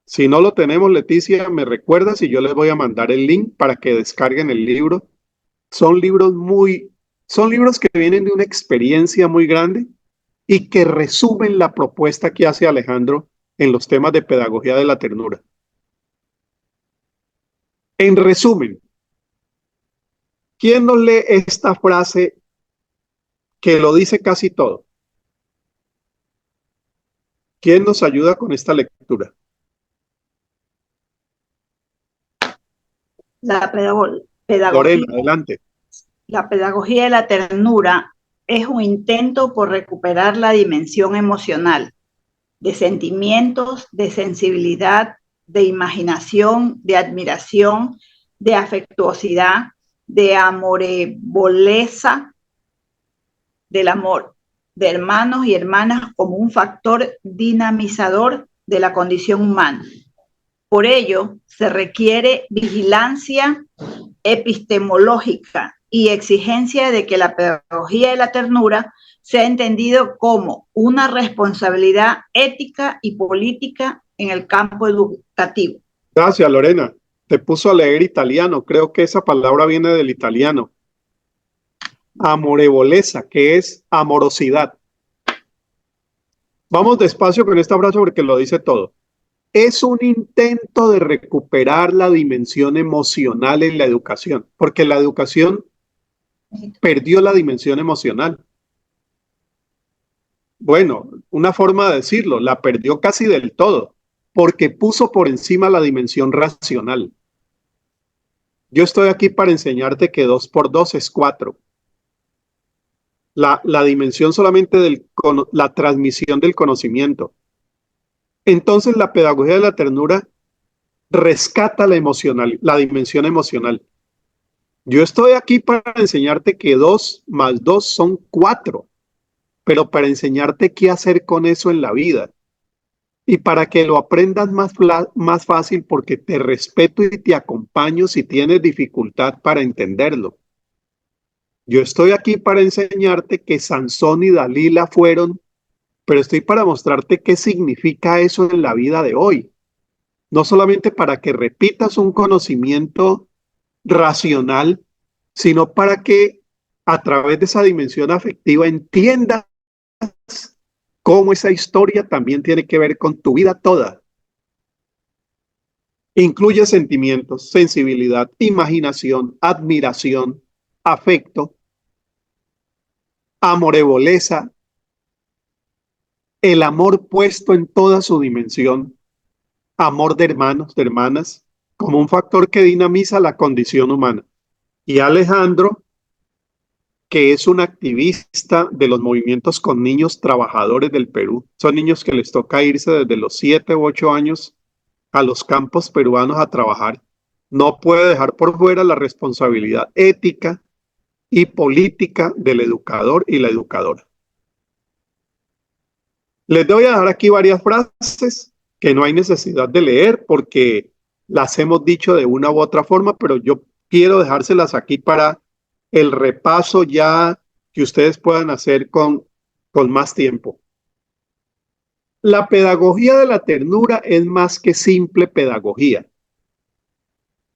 Si no lo tenemos, Leticia, me recuerdas y yo les voy a mandar el link para que descarguen el libro. Son libros que vienen de una experiencia muy grande y que resumen la propuesta que hace Alejandro en los temas de pedagogía de la ternura. En resumen, ¿quién nos lee esta frase que lo dice casi todo? ¿Quién nos ayuda con esta lectura? Lorena, adelante. La pedagogía de la ternura es un intento por recuperar la dimensión emocional, de sentimientos, de sensibilidad, de imaginación, de admiración, de afectuosidad, de amorevoleza, del amor, de hermanos y hermanas como un factor dinamizador de la condición humana. Por ello, se requiere vigilancia epistemológica y exigencia de que la pedagogía de la ternura sea entendido como una responsabilidad ética y política en el campo educativo. Gracias, Lorena. Te puso a leer italiano. Creo que esa palabra viene del italiano. Amorevoleza, que es amorosidad. Vamos despacio con esta frase porque lo dice todo. Es un intento de recuperar la dimensión emocional en la educación, porque la educación perdió la dimensión emocional. Bueno, una forma de decirlo, la perdió casi del todo, porque puso por encima la dimensión racional. Yo estoy aquí para enseñarte que 2 por 2 es 4. La dimensión solamente de la transmisión del conocimiento. Entonces la pedagogía de la ternura rescata la dimensión emocional. Yo estoy aquí para enseñarte que 2 más 2 son 4, pero para enseñarte qué hacer con eso en la vida y para que lo aprendas más fácil porque te respeto y te acompaño si tienes dificultad para entenderlo. Yo estoy aquí para enseñarte que Sansón y Dalila fueron, pero estoy para mostrarte qué significa eso en la vida de hoy. No solamente para que repitas un conocimiento racional, sino para que a través de esa dimensión afectiva entiendas cómo esa historia también tiene que ver con tu vida toda. Incluye sentimientos, sensibilidad, imaginación, admiración, afecto, amorevoleza, el amor puesto en toda su dimensión, amor de hermanos, de hermanas, como un factor que dinamiza la condición humana. Y Alejandro que es un activista de los movimientos con niños trabajadores del Perú. Son niños que les toca irse desde los 7 u 8 años a los campos peruanos a trabajar. No puede dejar por fuera la responsabilidad ética y política del educador y la educadora. Les voy a dejar aquí varias frases que no hay necesidad de leer porque las hemos dicho de una u otra forma, pero yo quiero dejárselas aquí para el repaso ya que ustedes puedan hacer con más tiempo. La pedagogía de la ternura es más que simple pedagogía.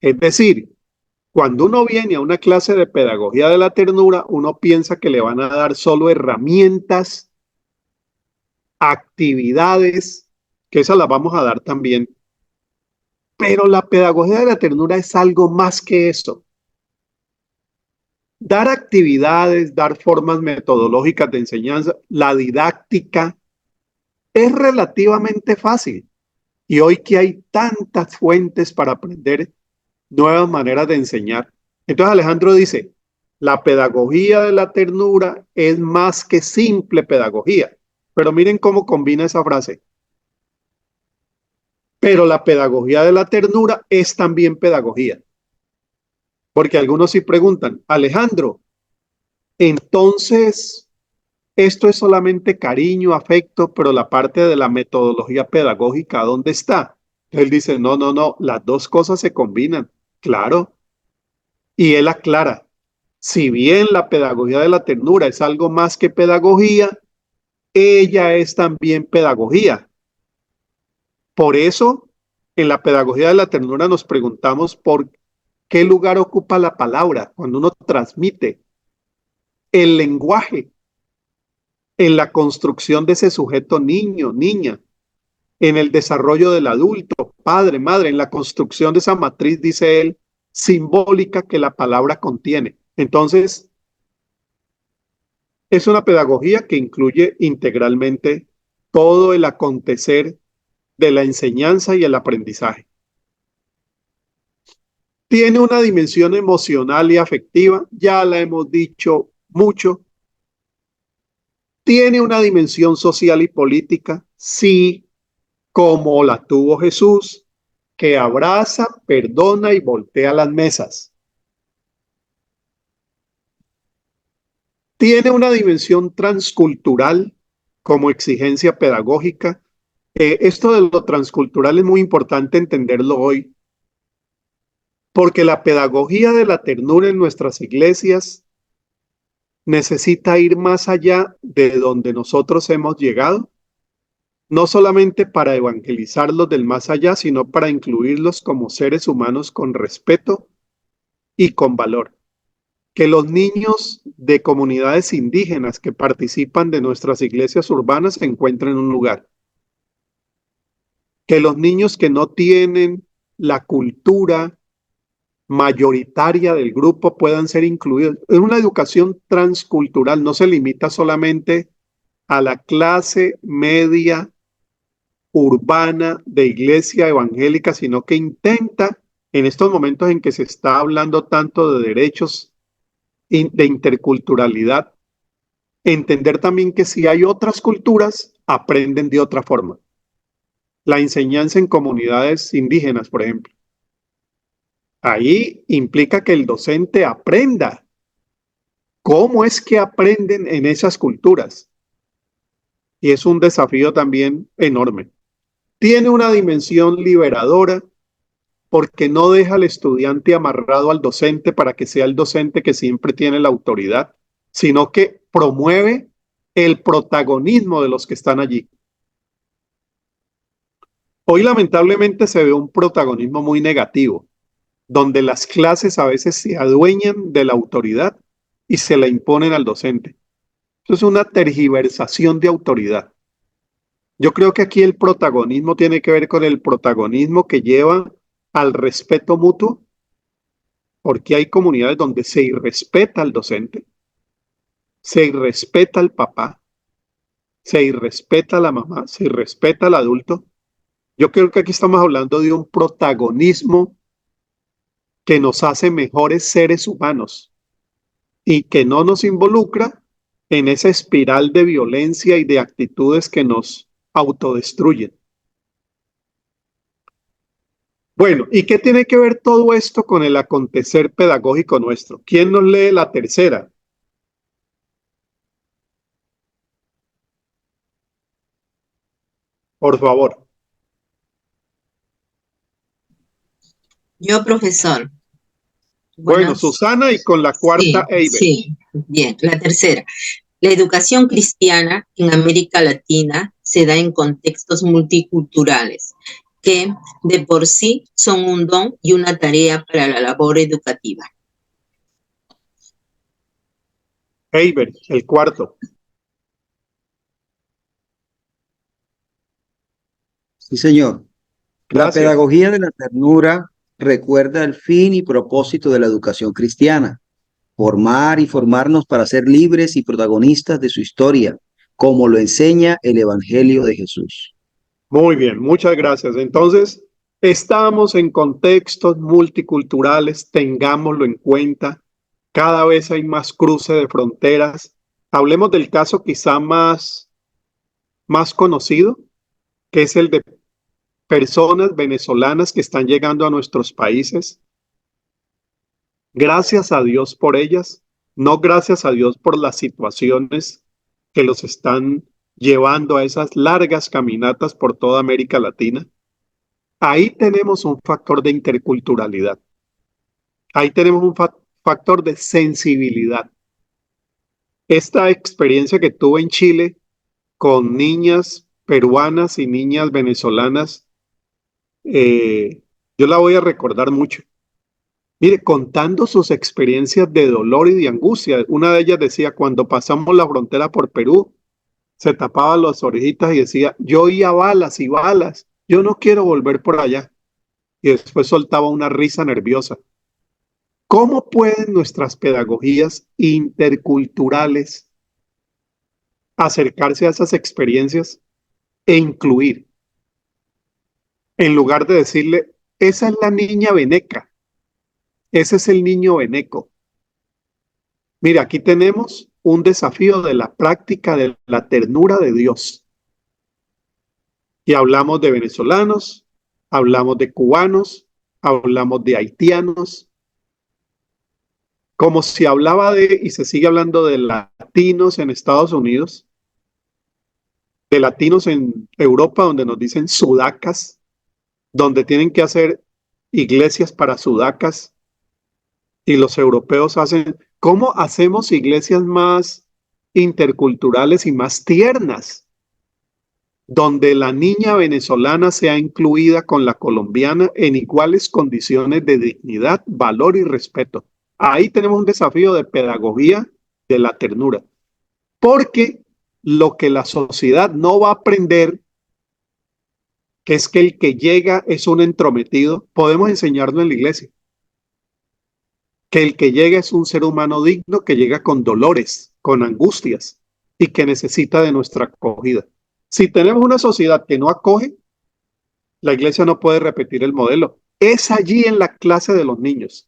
Es decir, cuando uno viene a una clase de pedagogía de la ternura, uno piensa que le van a dar solo herramientas, actividades, que esas las vamos a dar también. Pero la pedagogía de la ternura es algo más que eso. Dar actividades, dar formas metodológicas de enseñanza, la didáctica es relativamente fácil. Y hoy que hay tantas fuentes para aprender nuevas maneras de enseñar. Entonces Alejandro dice, la pedagogía de la ternura es más que simple pedagogía. Pero miren cómo combina esa frase. Pero la pedagogía de la ternura es también pedagogía. Porque algunos sí preguntan, Alejandro, entonces, esto es solamente cariño, afecto, pero la parte de la metodología pedagógica, ¿dónde está? Él dice, no, las dos cosas se combinan, claro. Y él aclara, si bien la pedagogía de la ternura es algo más que pedagogía, ella es también pedagogía. Por eso, en la pedagogía de la ternura nos preguntamos por qué lugar ocupa la palabra cuando uno transmite el lenguaje en la construcción de ese sujeto niño, niña, en el desarrollo del adulto, padre, madre, en la construcción de esa matriz, dice él, simbólica que la palabra contiene. Entonces, es una pedagogía que incluye integralmente todo el acontecer de la enseñanza y el aprendizaje. Tiene una dimensión emocional y afectiva, ya la hemos dicho mucho. Tiene una dimensión social y política, sí, como la tuvo Jesús, que abraza, perdona y voltea las mesas. Tiene una dimensión transcultural como exigencia pedagógica. Esto de lo transcultural es muy importante entenderlo hoy, porque la pedagogía de la ternura en nuestras iglesias necesita ir más allá de donde nosotros hemos llegado, no solamente para evangelizarlos del más allá, sino para incluirlos como seres humanos con respeto y con valor. Que los niños de comunidades indígenas que participan de nuestras iglesias urbanas se encuentren en un lugar. Que los niños que no tienen la cultura mayoritaria del grupo puedan ser incluidos. En una educación transcultural no se limita solamente a la clase media urbana de iglesia evangélica, sino que intenta, en estos momentos en que se está hablando tanto de derechos de interculturalidad, entender también que si hay otras culturas, aprenden de otra forma. La enseñanza en comunidades indígenas, por ejemplo. Ahí implica que el docente aprenda cómo es que aprenden en esas culturas. Y es un desafío también enorme. Tiene una dimensión liberadora porque no deja al estudiante amarrado al docente para que sea el docente que siempre tiene la autoridad, sino que promueve el protagonismo de los que están allí. Hoy lamentablemente se ve un protagonismo muy negativo, donde las clases a veces se adueñan de la autoridad y se la imponen al docente. Eso es una tergiversación de autoridad. Yo creo que aquí el protagonismo tiene que ver con el protagonismo que lleva al respeto mutuo, porque hay comunidades donde se irrespeta al docente, se irrespeta al papá, se irrespeta a la mamá, se irrespeta al adulto. Yo creo que aquí estamos hablando de un protagonismo que nos hace mejores seres humanos y que no nos involucra en esa espiral de violencia y de actitudes que nos autodestruyen. Bueno, ¿y qué tiene que ver todo esto con el acontecer pedagógico nuestro? ¿Quién nos lee la tercera? Por favor. Yo, profesor. Bueno, Susana, y con la cuarta, Eiber. Sí, bien. La tercera. La educación cristiana en América Latina se da en contextos multiculturales que de por sí son un don y una tarea para la labor educativa. Eiber, el cuarto. Sí, señor. Gracias. La pedagogía de la ternura recuerda el fin y propósito de la educación cristiana: formar y formarnos para ser libres y protagonistas de su historia, como lo enseña el Evangelio de Jesús. Muy bien, muchas gracias. Entonces, estamos en contextos multiculturales, tengámoslo en cuenta. Cada vez hay más cruce de fronteras. Hablemos del caso quizá más conocido, que es el de personas venezolanas que están llegando a nuestros países. Gracias a Dios por ellas, no gracias a Dios por las situaciones que los están llevando a esas largas caminatas por toda América Latina. Ahí tenemos un factor de interculturalidad. Ahí tenemos un factor de sensibilidad. Esta experiencia que tuve en Chile con niñas peruanas y niñas venezolanas, yo la voy a recordar mucho. Mire, contando sus experiencias de dolor y de angustia. Una de ellas decía, cuando pasamos la frontera por Perú, se tapaba las orejitas y decía, yo oía balas y balas, yo no quiero volver por allá. Y después soltaba una risa nerviosa. ¿Cómo pueden nuestras pedagogías interculturales acercarse a esas experiencias e incluir? En lugar de decirle, esa es la niña veneca, ese es el niño veneco. Mira, aquí tenemos un desafío de la práctica de la ternura de Dios. Y hablamos de venezolanos, hablamos de cubanos, hablamos de haitianos, como si hablaba de, y se sigue hablando de latinos en Estados Unidos, de latinos en Europa, donde nos dicen sudacas, donde tienen que hacer iglesias para sudacas, y los europeos hacen, ¿cómo hacemos iglesias más interculturales y más tiernas? Donde la niña venezolana sea incluida con la colombiana en iguales condiciones de dignidad, valor y respeto. Ahí tenemos un desafío de pedagogía de la ternura. Porque lo que la sociedad no va a aprender, que es que el que llega es un entrometido, podemos enseñarlo en la iglesia. Que el que llega es un ser humano digno, que llega con dolores, con angustias y que necesita de nuestra acogida. Si tenemos una sociedad que no acoge, la iglesia no puede repetir el modelo. Es allí en la clase de los niños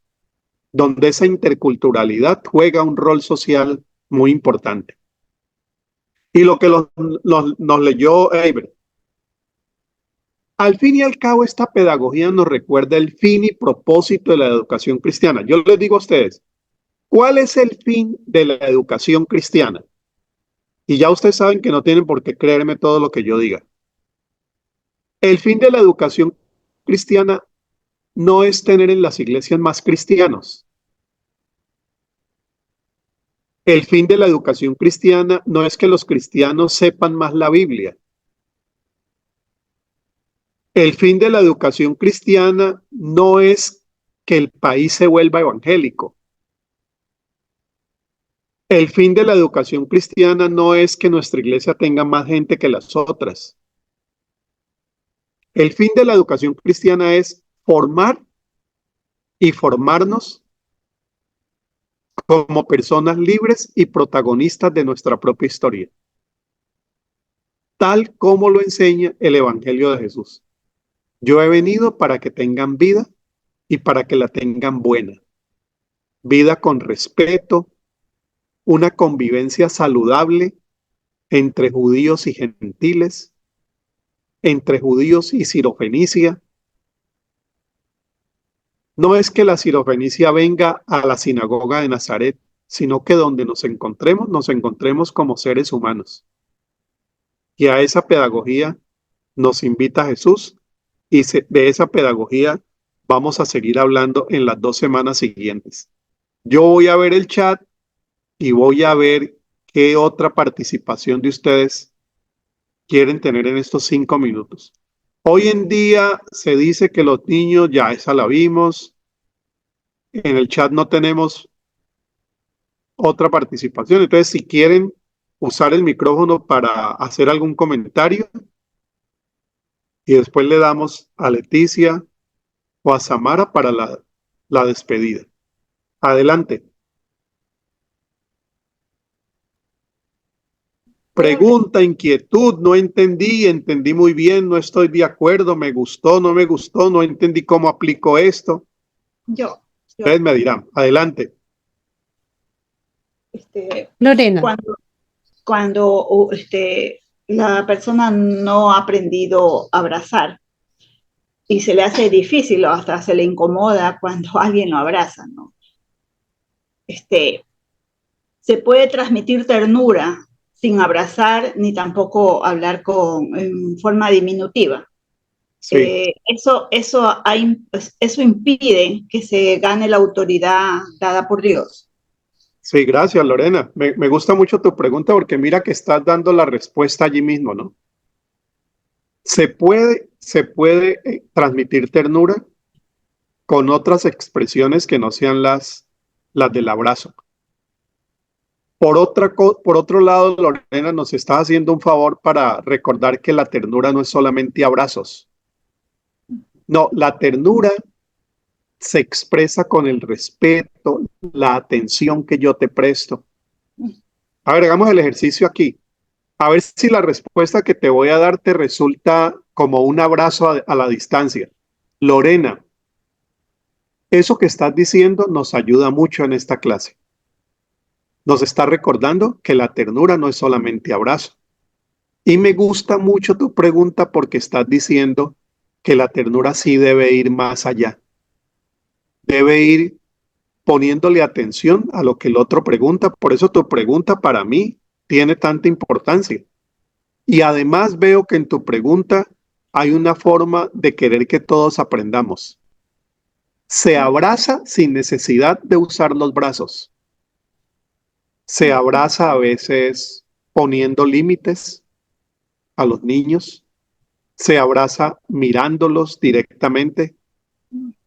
donde esa interculturalidad juega un rol social muy importante. Y lo que nos leyó Eiber. Al fin y al cabo, esta pedagogía nos recuerda el fin y propósito de la educación cristiana. Yo les digo a ustedes, ¿cuál es el fin de la educación cristiana? Y ya ustedes saben que no tienen por qué creerme todo lo que yo diga. El fin de la educación cristiana no es tener en las iglesias más cristianos. El fin de la educación cristiana no es que los cristianos sepan más la Biblia. El fin de la educación cristiana no es que el país se vuelva evangélico. El fin de la educación cristiana no es que nuestra iglesia tenga más gente que las otras. El fin de la educación cristiana es formar y formarnos como personas libres y protagonistas de nuestra propia historia, tal como lo enseña el Evangelio de Jesús. Yo he venido para que tengan vida y para que la tengan buena. Vida con respeto, una convivencia saludable entre judíos y gentiles, entre judíos y Sirofenicia. No es que la Sirofenicia venga a la sinagoga de Nazaret, sino que donde nos encontremos como seres humanos. Y a esa pedagogía nos invita Jesús, y de esa pedagogía vamos a seguir hablando en las 2 semanas siguientes. Yo voy a ver el chat y voy a ver qué otra participación de ustedes quieren tener en estos 5 minutos. Hoy en día se dice que los niños, ya esa la vimos. En el chat no tenemos otra participación. Entonces, si quieren usar el micrófono para hacer algún comentario, y después le damos a Leticia o a Samara para la despedida. Adelante. Pregunta, inquietud, no entendí muy bien, no estoy de acuerdo, me gustó, no entendí cómo aplico esto. Yo. Ustedes me dirán, adelante. Lorena. Cuando la persona no ha aprendido a abrazar y se le hace difícil o hasta se le incomoda cuando alguien lo abraza, ¿no? Se puede transmitir ternura sin abrazar ni tampoco hablar en forma diminutiva. Sí. Eso impide que se gane la autoridad dada por Dios. Sí, gracias, Lorena. Me gusta mucho tu pregunta porque mira que estás dando la respuesta allí mismo, ¿no? Se puede transmitir ternura con otras expresiones que no sean las del abrazo. Por otro lado, Lorena nos está haciendo un favor para recordar que la ternura no es solamente abrazos. No, la ternura se expresa con el respeto, la atención que yo te presto. A ver, hagamos el ejercicio aquí. A ver si la respuesta que te voy a dar te resulta como un abrazo a la distancia. Lorena, eso que estás diciendo nos ayuda mucho en esta clase. Nos está recordando que la ternura no es solamente abrazo. Y me gusta mucho tu pregunta porque estás diciendo que la ternura sí debe ir más allá. Debe ir poniéndole atención a lo que el otro pregunta. Por eso tu pregunta para mí tiene tanta importancia. Y además veo que en tu pregunta hay una forma de querer que todos aprendamos. Se abraza sin necesidad de usar los brazos. Se abraza a veces poniendo límites a los niños. Se abraza mirándolos directamente,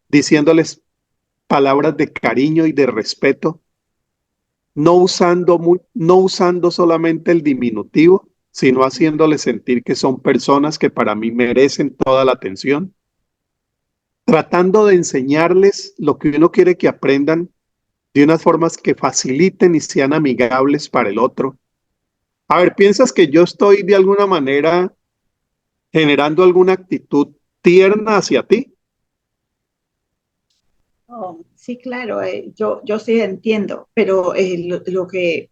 diciéndoles palabras de cariño y de respeto, no usando solamente el diminutivo, sino haciéndoles sentir que son personas que para mí merecen toda la atención, tratando de enseñarles lo que uno quiere que aprendan de unas formas que faciliten y sean amigables para el otro. A ver, ¿piensas que yo estoy de alguna manera generando alguna actitud tierna hacia ti? Oh, sí, claro, yo sí entiendo, pero lo que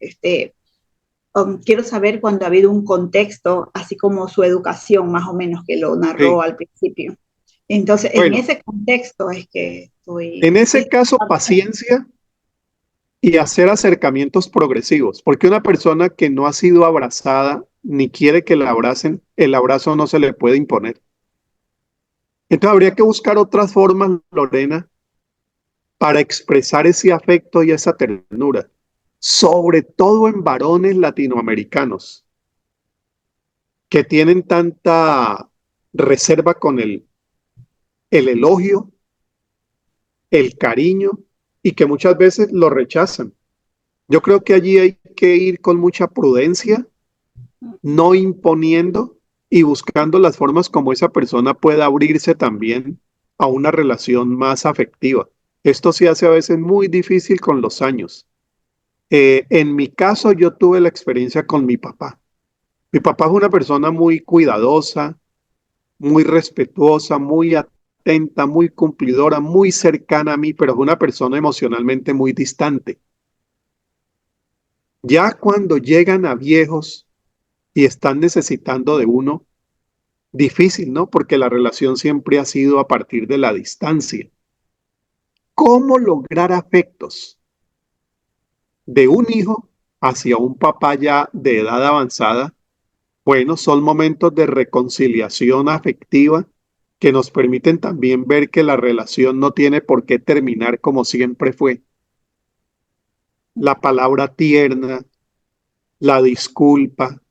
quiero saber cuando ha habido un contexto, así como su educación, más o menos, que lo narró al principio. Entonces, bueno, en ese contexto es que estoy... En ese caso, paciencia y hacer acercamientos progresivos, porque una persona que no ha sido abrazada ni quiere que la abracen, el abrazo no se le puede imponer. Entonces, habría que buscar otras formas, Lorena, para expresar ese afecto y esa ternura, sobre todo en varones latinoamericanos que tienen tanta reserva con el elogio, el cariño, y que muchas veces lo rechazan. Yo creo que allí hay que ir con mucha prudencia, no imponiendo y buscando las formas como esa persona pueda abrirse también a una relación más afectiva. Esto se hace a veces muy difícil con los años. En mi caso, yo tuve la experiencia con mi papá. Mi papá es una persona muy cuidadosa, muy respetuosa, muy atenta, muy cumplidora, muy cercana a mí, pero es una persona emocionalmente muy distante. Ya cuando llegan a viejos y están necesitando de uno, difícil, ¿no? Porque la relación siempre ha sido a partir de la distancia. ¿Cómo lograr afectos de un hijo hacia un papá ya de edad avanzada? Bueno, son momentos de reconciliación afectiva que nos permiten también ver que la relación no tiene por qué terminar como siempre fue. La palabra tierna, la disculpa,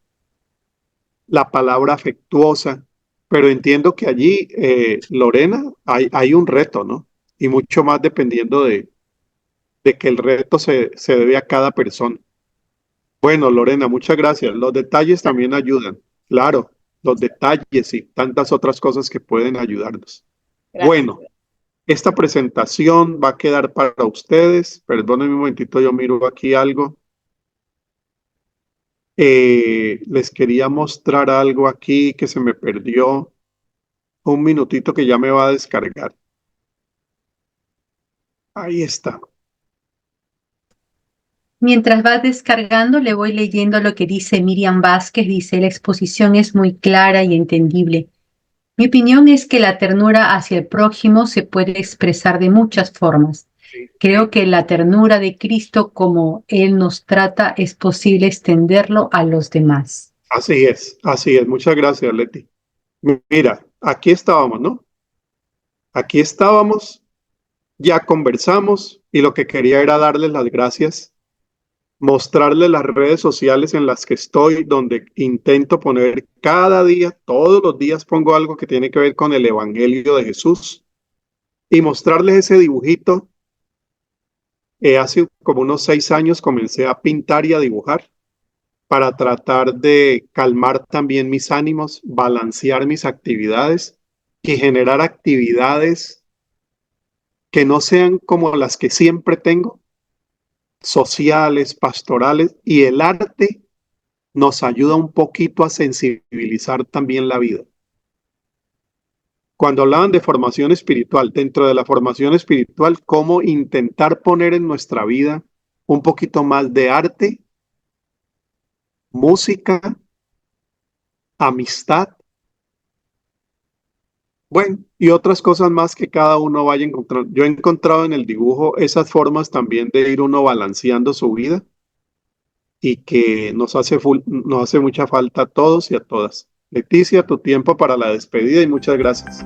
la palabra afectuosa, pero entiendo que allí, Lorena, hay un reto, ¿no? Y mucho más dependiendo de que el reto se debe a cada persona. Bueno, Lorena, muchas gracias. Los detalles también ayudan. Claro, los detalles y tantas otras cosas que pueden ayudarnos. Gracias. Bueno, esta presentación va a quedar para ustedes. Perdónenme un momentito, yo miro aquí algo. Les quería mostrar algo aquí que se me perdió. Un minutito que ya me va a descargar. Ahí está. Mientras va descargando, le voy leyendo lo que dice Miriam Vázquez. Dice, la exposición es muy clara y entendible. Mi opinión es que la ternura hacia el prójimo se puede expresar de muchas formas. Creo que la ternura de Cristo, como Él nos trata, es posible extenderlo a los demás. Así es, así es. Muchas gracias, Leti. Mira, aquí estábamos, ¿no? Aquí estábamos, ya conversamos y lo que quería era darles las gracias, mostrarles las redes sociales en las que estoy, donde intento poner cada día, todos los días pongo algo que tiene que ver con el Evangelio de Jesús y mostrarles ese dibujito. Hace como unos 6 años comencé a pintar y a dibujar para tratar de calmar también mis ánimos, balancear mis actividades y generar actividades que no sean como las que siempre tengo, sociales, pastorales, y el arte nos ayuda un poquito a sensibilizar también la vida. Cuando hablaban de formación espiritual, dentro de la formación espiritual, cómo intentar poner en nuestra vida un poquito más de arte, música, amistad, bueno, y otras cosas más que cada uno vaya encontrando. Yo he encontrado en el dibujo esas formas también de ir uno balanceando su vida y que nos hace mucha falta a todos y a todas. Leticia, tu tiempo para la despedida y muchas gracias.